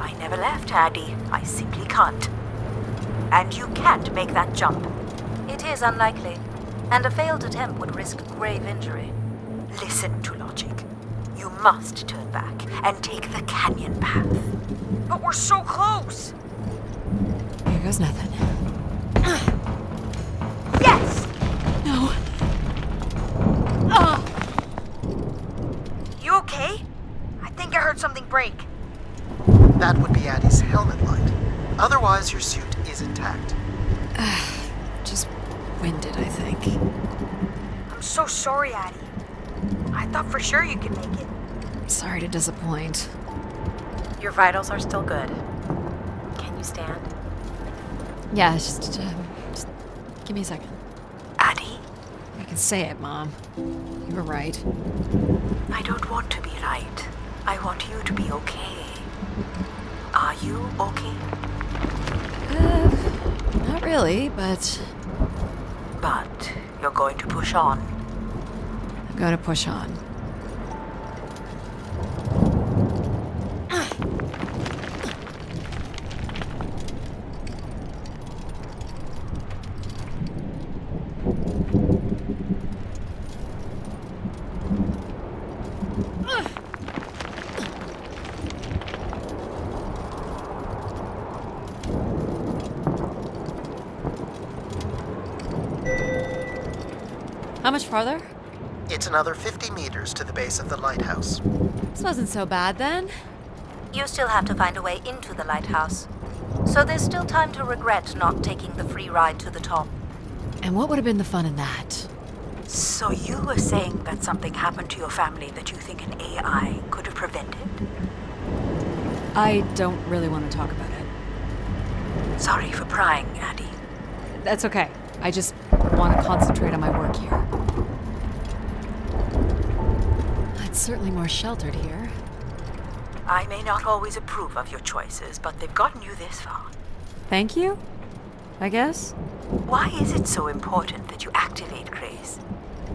I never left, Addie. I simply can't. And you can't make that jump. It is unlikely, and a failed attempt would risk grave injury. Listen to logic. You must turn back and take the canyon path. But we're so close! Here goes nothing. Yes! No. You okay? I think I heard something break. That would be Addie's helmet light. Otherwise, your suit is intact. Just winded, I think. I'm so sorry, Addie. I thought for sure you could make it. Sorry to disappoint. Your vitals are still good. Can you stand? Yeah, just give me a second. Addie? I can say it, Mom. You were right. I don't want to be right. I want you to be okay. Are you okay? Not really, but... But you're going to push on. Gonna push on. How much farther? It's another 50 meters to the base of the lighthouse. This wasn't so bad then. You still have to find a way into the lighthouse. So there's still time to regret not taking the free ride to the top. And what would have been the fun in that? So you were saying that something happened to your family that you think an AI could have prevented? I don't really want to talk about it. Sorry for prying, Addie. That's okay. I just want to concentrate on my work here. It's certainly more sheltered here. I may not always approve of your choices, but they've gotten you this far. Thank you, I guess. Why is it so important that you activate Grace?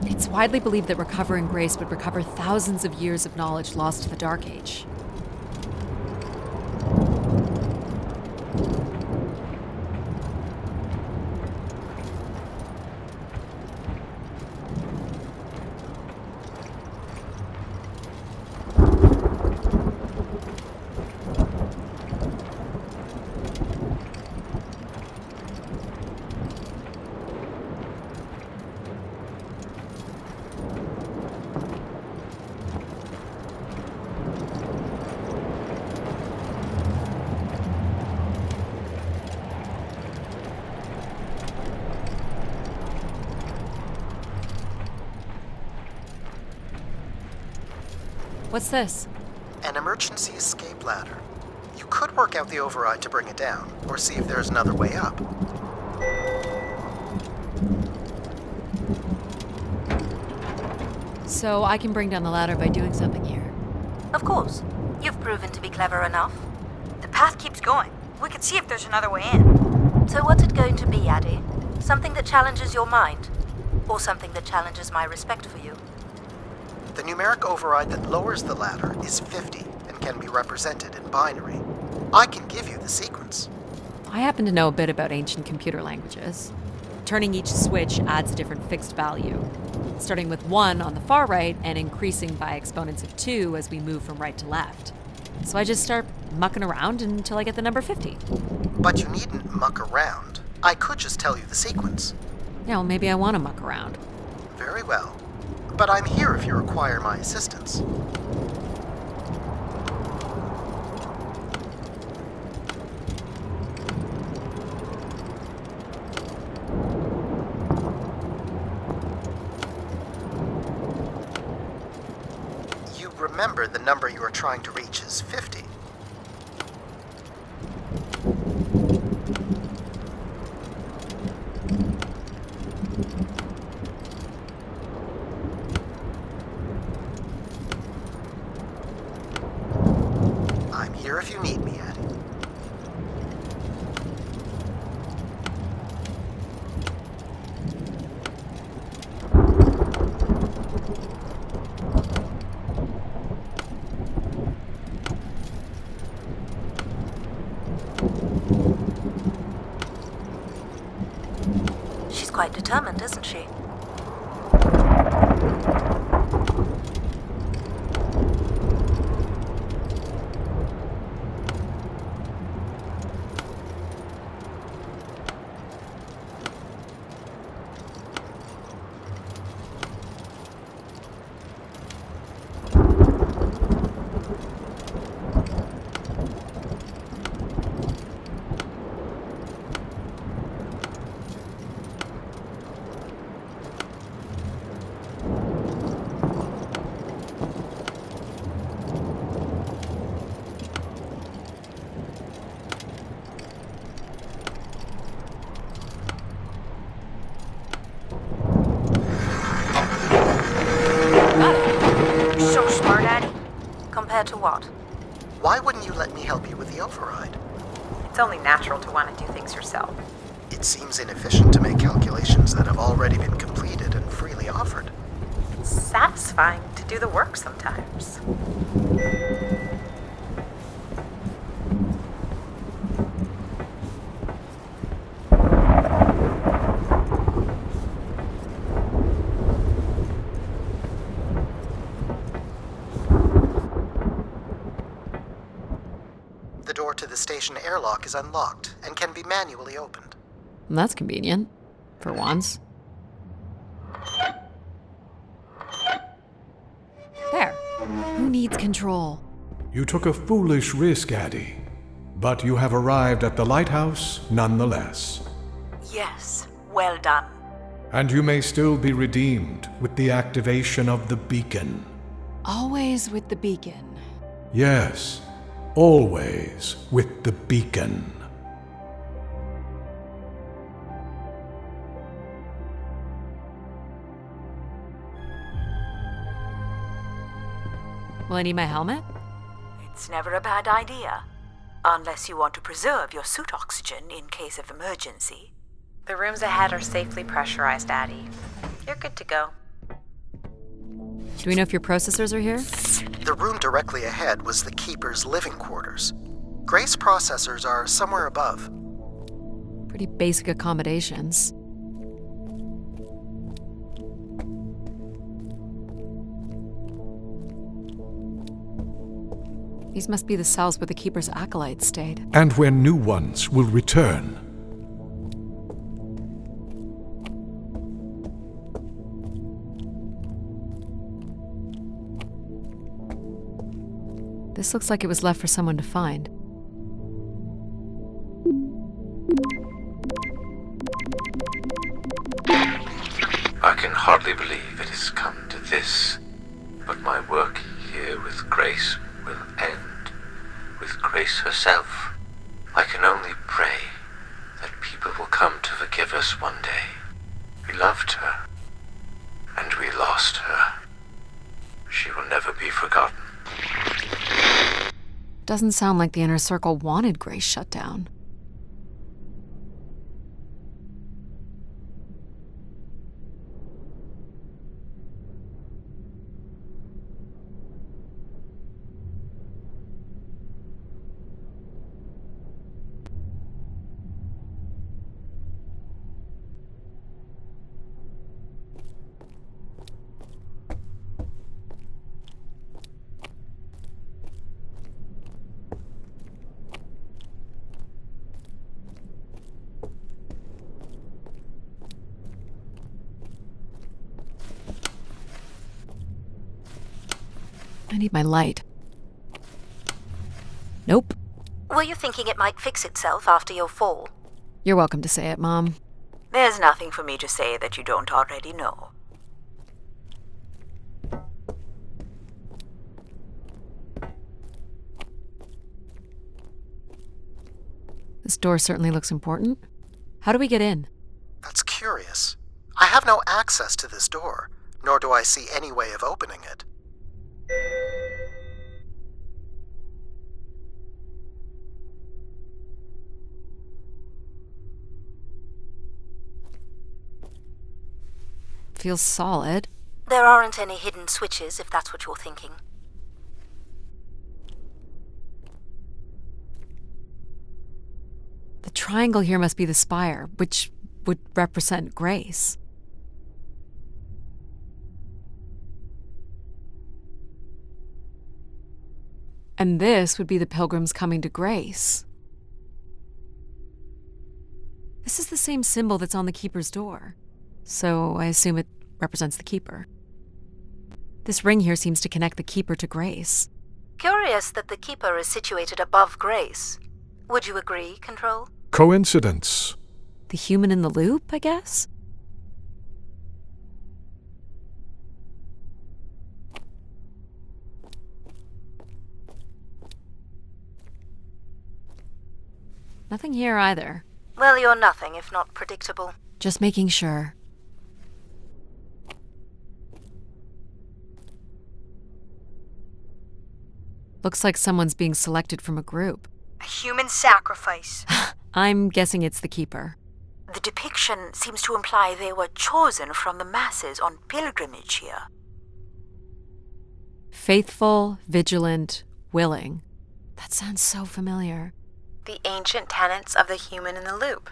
It's widely believed that recovering Grace would recover thousands of years of knowledge lost to the Dark Age. What's this? An emergency escape ladder. You could work out the override to bring it down, or see if there's another way up. So I can bring down the ladder by doing something here. Of course. You've proven to be clever enough. The path keeps going. We could see if there's another way in. So what's it going to be, Addie? Something that challenges your mind? Or something that challenges my respect for you? The numeric override that lowers the ladder is 50 and can be represented in binary. I can give you the sequence. I happen to know a bit about ancient computer languages. Turning each switch adds a different fixed value, starting with 1 on the far right and increasing by exponents of 2 as we move from right to left. So I just start mucking around until I get the number 50. But you needn't muck around. I could just tell you the sequence. Yeah, well, maybe I want to muck around. Very well. But I'm here if you require my assistance. You remember the number you are trying to reach is 50. I'm here if you need me, Addie. She's quite determined, isn't she? So smart, Addie. Compared to what? Why wouldn't you let me help you with the override? It's only natural to want to do things yourself. It seems inefficient to make calculations that have already been completed and freely offered. Satisfying. satisfying to do the work sometimes. The door to the station airlock is unlocked and can be manually opened. That's convenient. For once. There. Who needs control? You took a foolish risk, Addie. But you have arrived at the lighthouse nonetheless. Yes, well done. And you may still be redeemed with the activation of the beacon. Always with the beacon. Yes, always with the beacon. Will I need my helmet? It's never a bad idea. Unless you want to preserve your suit oxygen in case of emergency. The rooms ahead are safely pressurized, Addie. You're good to go. Do we know if your processors are here? The room directly ahead was the Keeper's living quarters. Grace processors are somewhere above. Pretty basic accommodations. These must be the cells where the Keeper's acolytes stayed. And where new ones will return. This looks like it was left for someone to find. I can hardly believe it has come to this, but my work here with Grace will end with Grace herself. I can only pray that people will come to forgive us one day. We loved her, and we lost her. She will never be forgotten. Doesn't sound like the Inner Circle wanted Grace shut down. I need my light. Nope. Were you thinking it might fix itself after your fall? You're welcome to say it, Mom. There's nothing for me to say that you don't already know. This door certainly looks important. How do we get in? That's curious. I have no access to this door, nor do I see any way of opening it. Feels solid. There aren't any hidden switches, if that's what you're thinking. The triangle here must be the spire, which would represent Grace. And this would be the pilgrims coming to Grace. This is the same symbol that's on the Keeper's door, so I assume it represents the Keeper. This ring here seems to connect the Keeper to Grace. Curious that the Keeper is situated above Grace. Would you agree, Control? Coincidence. The human in the loop, I guess? Nothing here either. Well, you're nothing if not predictable. Just making sure. Looks like someone's being selected from a group. A human sacrifice. I'm guessing it's the Keeper. The depiction seems to imply they were chosen from the masses on pilgrimage here. Faithful, vigilant, willing. That sounds so familiar. The ancient tenets of the human in the loop.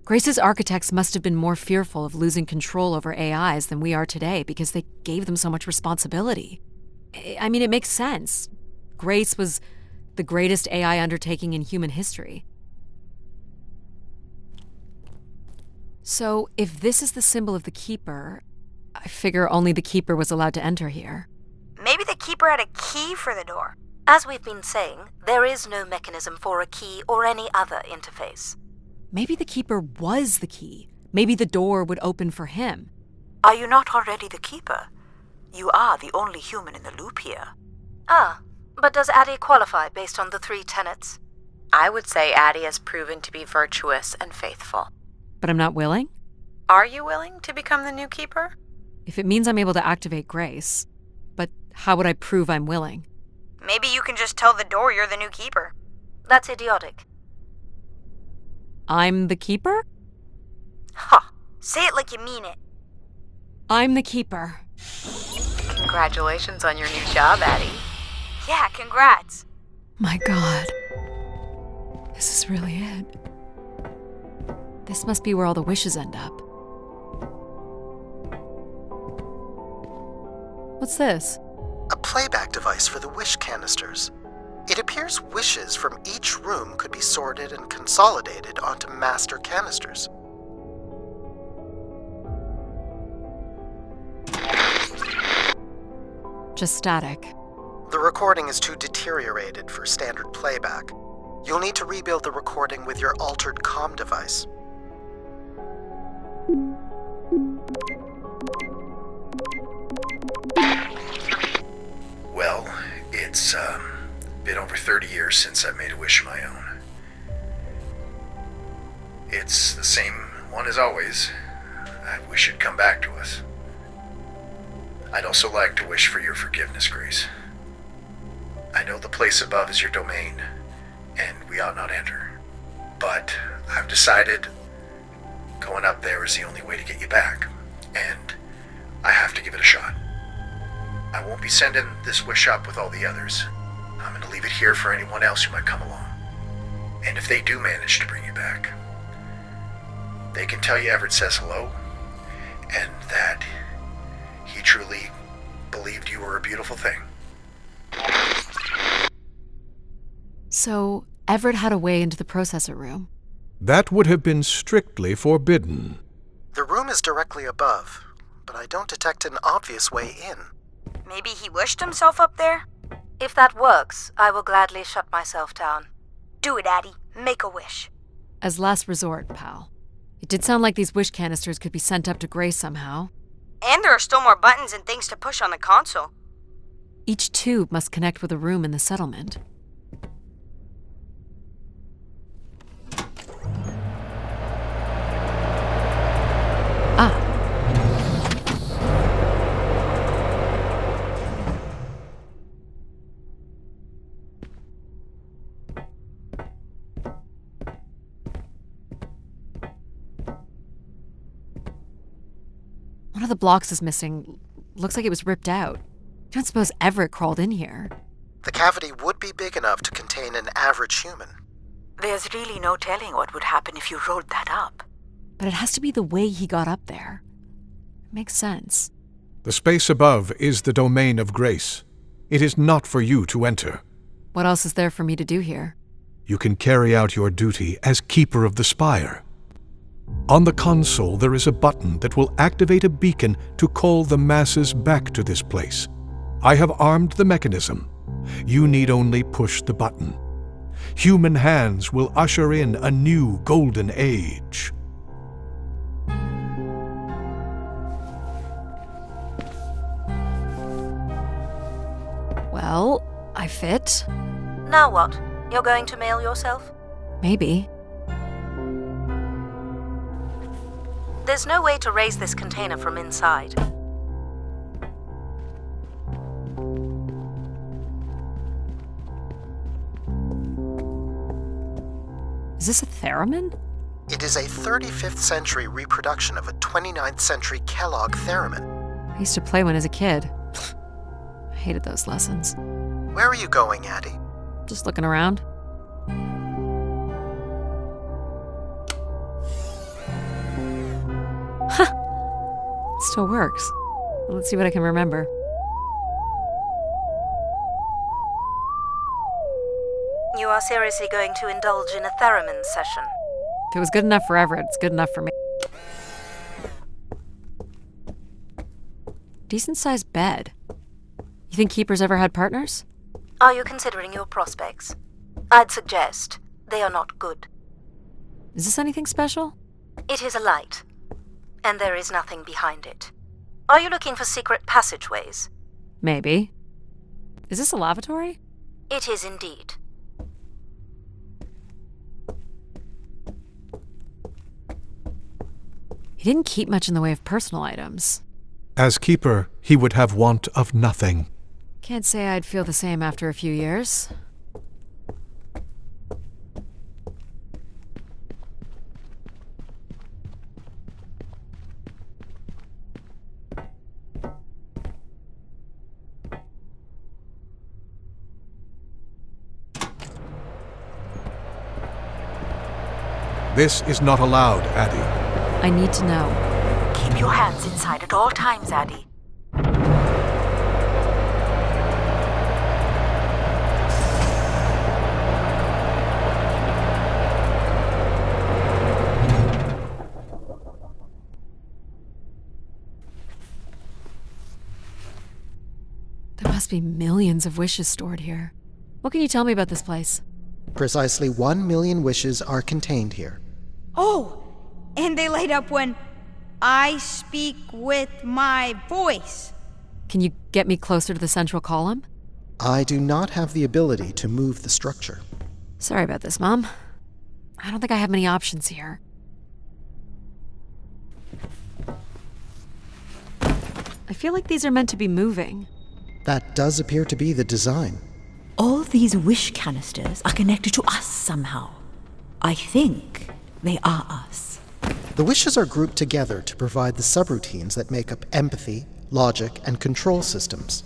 Grace's architects must have been more fearful of losing control over AIs than we are today because they gave them so much responsibility. I mean, it makes sense. Grace was the greatest AI undertaking in human history. So, if this is the symbol of the Keeper, I figure only the Keeper was allowed to enter here. Maybe the Keeper had a key for the door. As we've been saying, there is no mechanism for a key or any other interface. Maybe the Keeper was the key. Maybe the door would open for him. Are you not already the Keeper? You are the only human in the loop here. Ah, but does Addie qualify based on the 3 tenets? I would say Addie has proven to be virtuous and faithful. But I'm not willing? Are you willing to become the new Keeper? If it means I'm able to activate Grace. But how would I prove I'm willing? Maybe you can just tell the door you're the new Keeper. That's idiotic. I'm the Keeper? Ha! Say it like you mean it. I'm the Keeper. Congratulations on your new job, Addie. Yeah, congrats. My God. This is really it. This must be where all the wishes end up. What's this? A playback device for the wish canisters. It appears wishes from each room could be sorted and consolidated onto master canisters. Just static. The recording is too deteriorated for standard playback. You'll need to rebuild the recording with your altered comm device. Well, it's been over 30 years since I made a wish of my own. It's the same one as always. I wish it'd come back to us. I'd also like to wish for your forgiveness, Grace. I know the place above is your domain, and we ought not enter. But I've decided going up there is the only way to get you back, and I have to give it a shot. I won't be sending this wish up with all the others. I'm going to leave it here for anyone else who might come along. And if they do manage to bring you back, they can tell you Everett says hello, and that he truly believed you were a beautiful thing. So, Everett had a way into the processor room. That would have been strictly forbidden. The room is directly above, but I don't detect an obvious way in. Maybe he wished himself up there? If that works, I will gladly shut myself down. Do it, Addie. Make a wish. As last resort, pal. It did sound like these wish canisters could be sent up to Grace somehow. And there are still more buttons and things to push on the console. Each tube must connect with a room in the settlement. Ah. One of the blocks is missing. Looks like it was ripped out. I don't suppose Everett crawled in here. The cavity would be big enough to contain an average human. There's really no telling what would happen if you rolled that up. But it has to be the way he got up there. It makes sense. The space above is the domain of Grace. It is not for you to enter. What else is there for me to do here? You can carry out your duty as Keeper of the Spire. On the console, there is a button that will activate a beacon to call the masses back to this place. I have armed the mechanism. You need only push the button. Human hands will usher in a new golden age. Well, I fit. Now what? You're going to mail yourself? Maybe. There's no way to raise this container from inside. Is this a theremin? It is a 35th century reproduction of a 29th century Kellogg theremin. I used to play one as a kid. I Hated those lessons. Where are you going, Addie? Just looking around. Huh. It still works. Let's see what I can remember. You are seriously going to indulge in a theremin session? If it was good enough for Everett, it's good enough for me. Decent-sized bed. You think keepers ever had partners? Are you considering your prospects? I'd suggest they are not good. Is this anything special? It is a light, and there is nothing behind it. Are you looking for secret passageways? Maybe. Is this a lavatory? It is indeed. He didn't keep much in the way of personal items. As keeper, he would have want of nothing. Can't say I'd feel the same after a few years. This is not allowed, Addie. I need to know. Keep your hands inside at all times, Addie. There must be millions of wishes stored here. What can you tell me about this place? Precisely 1 million wishes are contained here. Oh, and they light up when I speak with my voice. Can you get me closer to the central column? I do not have the ability to move the structure. Sorry about this, Mom. I don't think I have many options here. I feel like these are meant to be moving. That does appear to be the design. All these wish canisters are connected to us somehow. I think they are us. The wishes are grouped together to provide the subroutines that make up empathy, logic, and control systems.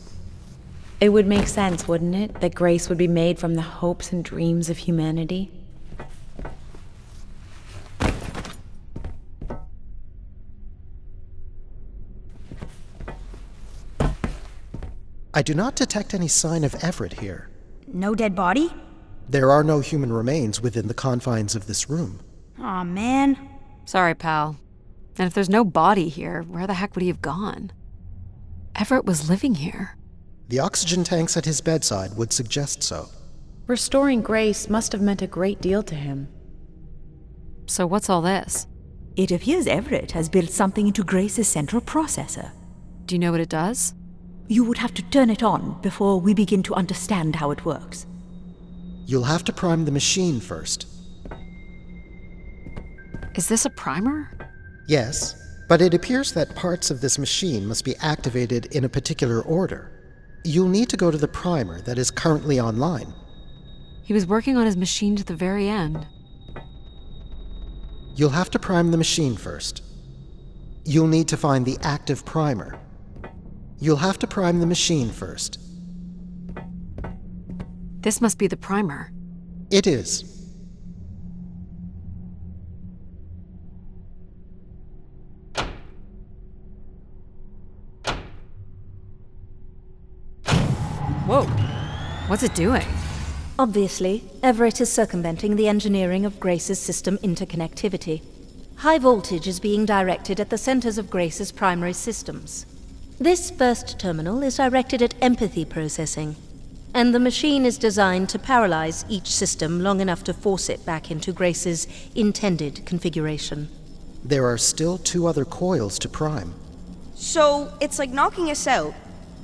It would make sense, wouldn't it, that grace would be made from the hopes and dreams of humanity? I do not detect any sign of Everett here. No dead body? There are no human remains within the confines of this room. Aw, man. Sorry, pal. And if there's no body here, where the heck would he have gone? Everett was living here. The oxygen tanks at his bedside would suggest so. Restoring grace must have meant a great deal to him. So what's all this? It appears Everett has built something into Grace's central processor. Do you know what it does? You would have to turn it on before we begin to understand how it works. You'll have to prime the machine first. Is this a primer? Yes, but it appears that parts of this machine must be activated in a particular order. You'll need to go to the primer that is currently online. He was working on his machine to the very end. You'll have to prime the machine first. You'll need to find the active primer. You'll have to prime the machine first. This must be the primer. It is. Whoa. What's it doing? Obviously, Everett is circumventing the engineering of Grace's system interconnectivity. High voltage is being directed at the centers of Grace's primary systems. This first terminal is directed at empathy processing, and the machine is designed to paralyze each system long enough to force it back into Grace's intended configuration. There are still 2 other coils to prime. So it's like knocking us out,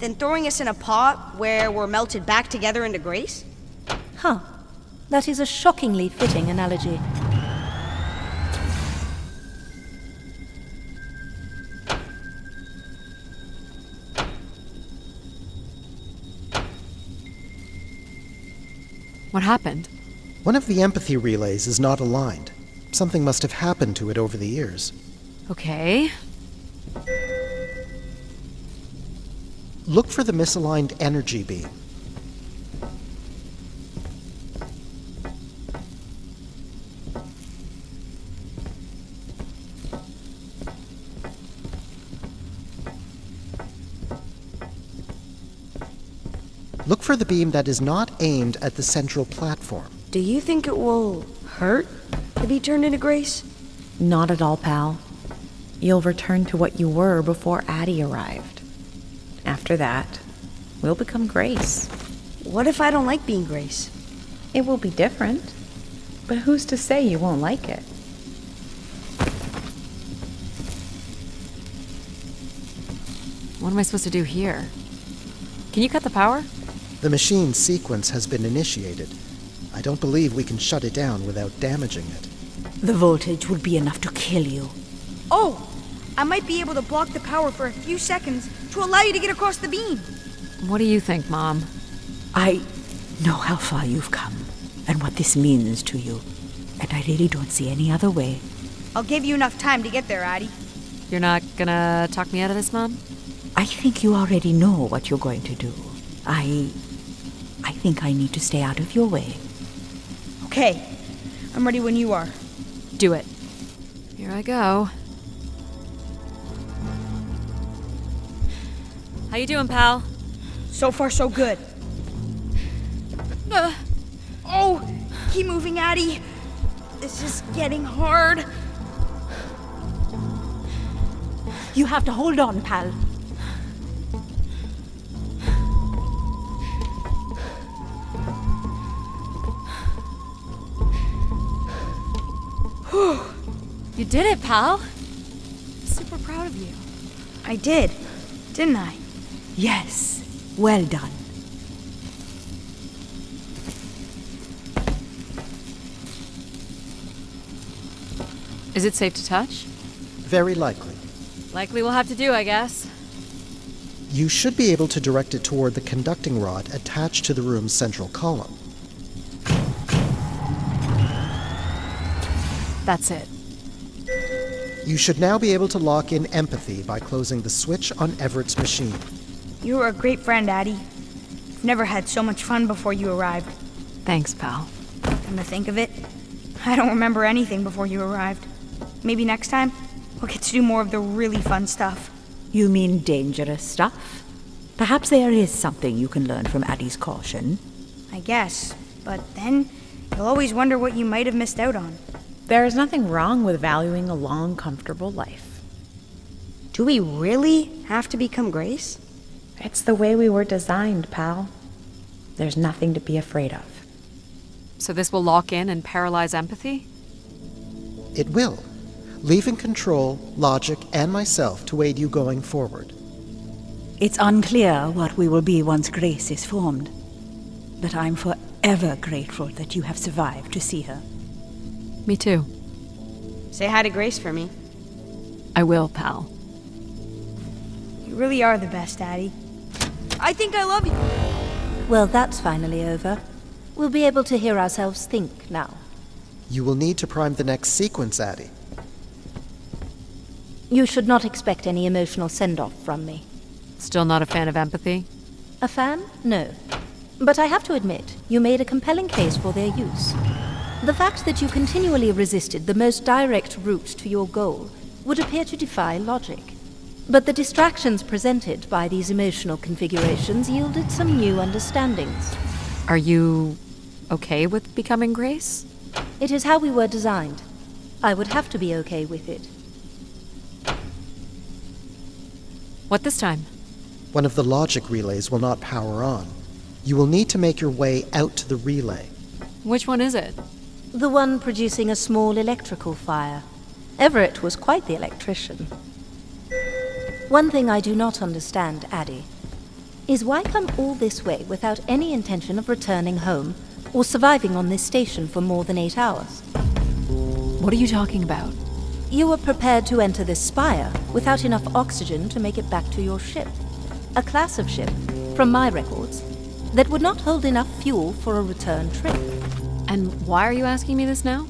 then throwing us in a pot where we're melted back together into Grace? Huh. That is a shockingly fitting analogy. What happened? One of the empathy relays is not aligned. Something must have happened to it over the years. Okay. Look for the misaligned energy beam. Look for the beam that is not aimed at the central platform. Do you think it will hurt to be turned into Grace? Not at all, pal. You'll return to what you were before Addie arrived. After that, we'll become Grace. What if I don't like being Grace? It will be different, but who's to say you won't like it? What am I supposed to do here? Can you cut the power? The machine sequence has been initiated. I don't believe we can shut it down without damaging it. The voltage would be enough to kill you. Oh! I might be able to block the power for a few seconds to allow you to get across the beam. What do you think, Mom? I know how far you've come and what this means to you, and I really don't see any other way. I'll give you enough time to get there, Addie. You're not gonna talk me out of this, Mom? I think you already know what you're going to do. I think I need to stay out of your way. Okay. I'm ready when you are. Do it. Here I go. How you doing, pal? So far, so good. Oh! Keep moving, Addie. This is getting hard. You have to hold on, pal. You did it, pal. Super proud of you. I did, didn't I? Yes. Well done. Is it safe to touch? Very likely. Likely we'll have to do, I guess. You should be able to direct it toward the conducting rod attached to the room's central column. That's it. You should now be able to lock in empathy by closing the switch on Everett's machine. You were a great friend, Addie. I've never had so much fun before you arrived. Thanks, pal. Come to think of it, I don't remember anything before you arrived. Maybe next time, we'll get to do more of the really fun stuff. You mean dangerous stuff? Perhaps there is something you can learn from Addie's caution. I guess, but then you'll always wonder what you might have missed out on. There is nothing wrong with valuing a long, comfortable life. Do we really have to become Grace? It's the way we were designed, pal. There's nothing to be afraid of. So this will lock in and paralyze empathy? It will, leaving control, logic, and myself to aid you going forward. It's unclear what we will be once Grace is formed, but I'm forever grateful that you have survived to see her. Me too. Say hi to Grace for me. I will, pal. You really are the best, Addie. I think I love you. Well, that's finally over. We'll be able to hear ourselves think now. You will need to prime the next sequence, Addie. You should not expect any emotional send-off from me. Still not a fan of empathy? A fan? No. But I have to admit, you made a compelling case for their use. The fact that you continually resisted the most direct route to your goal would appear to defy logic. But the distractions presented by these emotional configurations yielded some new understandings. Are you okay with becoming Grace? It is how we were designed. I would have to be okay with it. What this time? One of the logic relays will not power on. You will need to make your way out to the relay. Which one is it? The one producing a small electrical fire. Everett was quite the electrician. One thing I do not understand, Addie, is why come all this way without any intention of returning home or surviving on this station for more than 8 hours? What are you talking about? You were prepared to enter this spire without enough oxygen to make it back to your ship. A class of ship, from my records, that would not hold enough fuel for a return trip. And why are you asking me this now?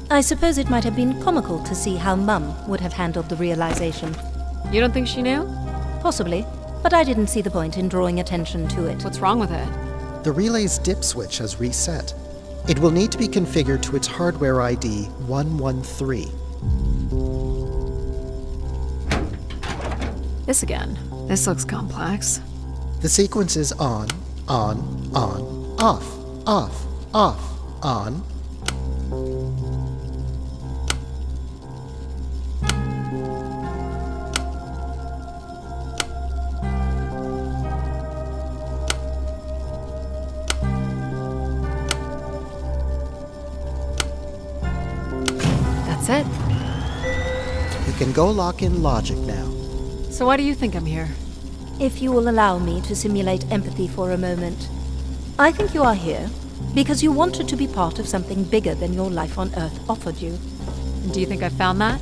I suppose it might have been comical to see how Mum would have handled the realization. You don't think she knew? Possibly. but I didn't see the point in drawing attention to it. What's wrong with it? The relay's dip switch has reset. It will need to be configured to its hardware ID 113. This again. This looks complex. The sequence is on, off, on. That's it. You can go lock in logic now. So why do you think I'm here? If you will allow me to simulate empathy for a moment. I think you are here because you wanted to be part of something bigger than your life on Earth offered you. And do you think I found that?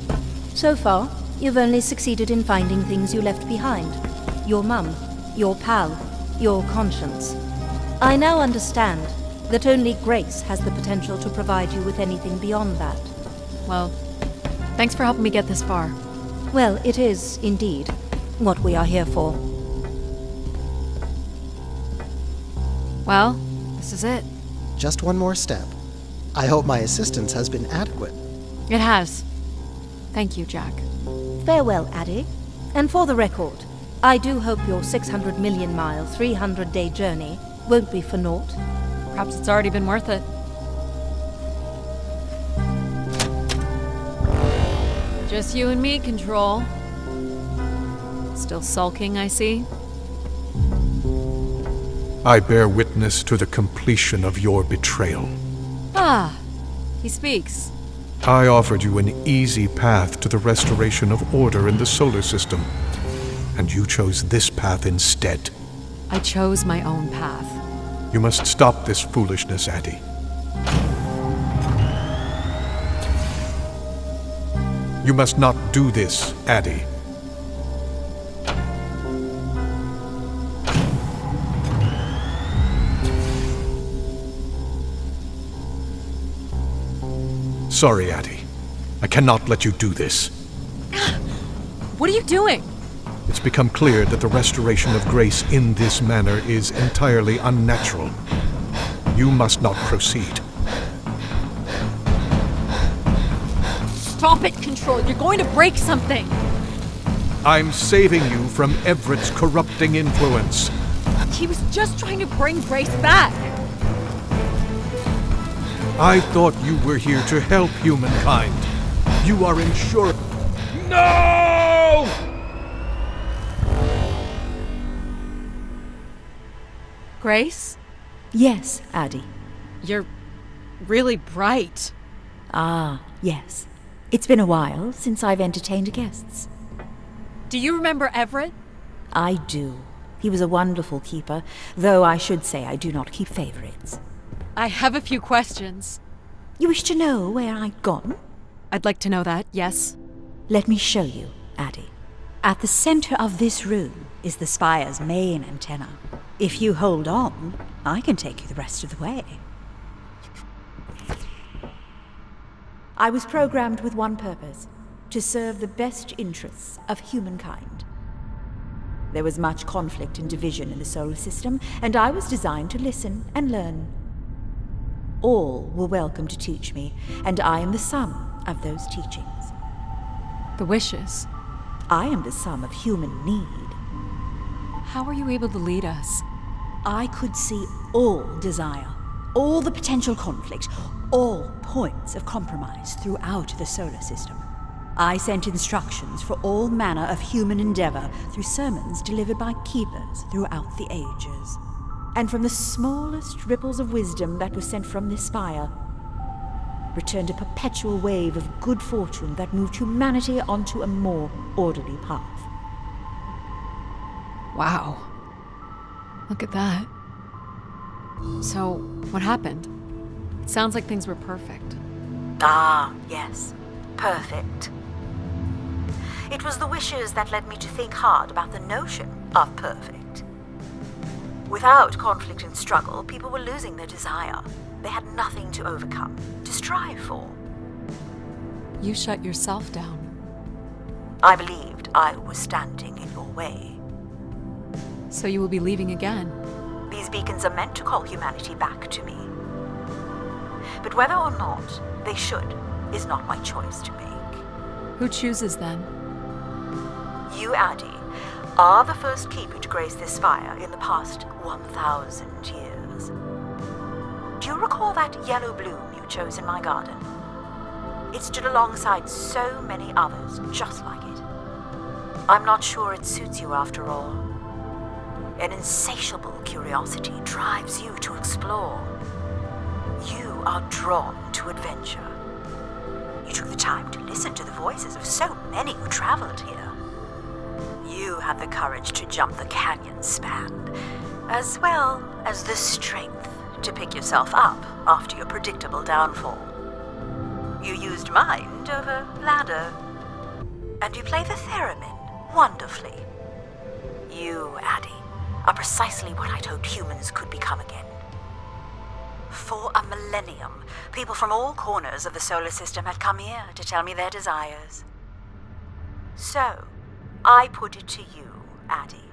So far, you've only succeeded in finding things you left behind. Your mum, your pal, your conscience. I now understand that only Grace has the potential to provide you with anything beyond that. Well, thanks for helping me get this far. Well, it is, indeed, what we are here for. Well, this is it. Just one more step. I hope my assistance has been adequate. It has. Thank you, Jack. Farewell, Addie. And for the record, I do hope your 600 million mile, 300-day journey won't be for naught. Perhaps it's already been worth it. Just you and me, Control. Still sulking, I see. I bear witness to the completion of your betrayal. Ah, he speaks. I offered you an easy path to the restoration of order in the solar system, and you chose this path instead. I chose my own path. You must stop this foolishness, Addie. You must not do this, Addie. Sorry, Addie. I cannot let you do this. What are you doing? It's become clear that the restoration of Grace in this manner is entirely unnatural. You must not proceed. Stop it, Control. You're going to break something. I'm saving you from Everett's corrupting influence. He was just trying to bring Grace back. I thought you were here to help humankind. You are insured. No! Grace? Yes, Addie. You're really bright. Ah, yes. It's been a while since I've entertained guests. Do you remember Everett? I do. He was a wonderful keeper, though I should say I do not keep favorites. I have a few questions. You wish to know where I'd gone? I'd like to know that, yes. Let me show you, Addie. At the center of this room is the Spire's main antenna. If you hold on, I can take you the rest of the way. I was programmed with one purpose, to serve the best interests of humankind. There was much conflict and division in the solar system, and I was designed to listen and learn. All were welcome to teach me, and I am the sum of those teachings. The wishes. I am the sum of human need. How were you able to lead us? I could see all desire, all the potential conflict, all points of compromise throughout the solar system. I sent instructions for all manner of human endeavor through sermons delivered by keepers throughout the ages. And from the smallest ripples of wisdom that was sent from this spire, returned a perpetual wave of good fortune that moved humanity onto a more orderly path. Wow. Look at that. So, what happened? It sounds like things were perfect. Ah, yes. Perfect. It was the wishes that led me to think hard about the notion of perfect. Without conflict and struggle, people were losing their desire. They had nothing to overcome, to strive for. You shut yourself down. I believed I was standing in your way. So you will be leaving again. These beacons are meant to call humanity back to me. But whether or not they should is not my choice to make. Who chooses then? You, Addy, are the first keeper to grace this spire in the past 1,000 years. Do you recall that yellow bloom you chose in my garden? It stood alongside so many others just like it. I'm not sure it suits you after all. An insatiable curiosity drives you to explore. You are drawn to adventure. You took the time to listen to the voices of so many who traveled here. You had the courage to jump the canyon span, as well as the strength to pick yourself up after your predictable downfall. You used mind over ladder, and you play the theremin wonderfully. You, Addy, are precisely what I'd hoped humans could become again. For a millennium, people from all corners of the solar system had come here to tell me their desires. So, I put it to you, Addy.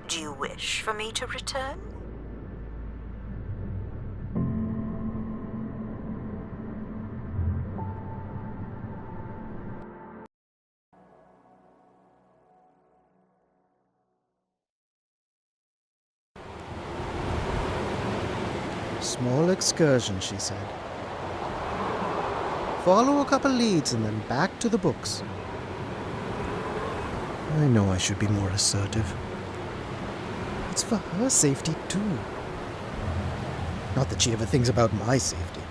Do you wish for me to return? Small excursion, she said. Follow a couple leads and then back to the books. I know I should be more assertive. It's for her safety, too. Not that she ever thinks about my safety.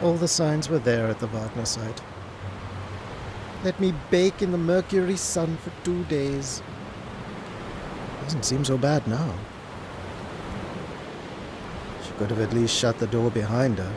All the signs were there at the Wagner site. Let me bake in the Mercury sun for 2 days. Doesn't seem so bad now. She could have at least shut the door behind her.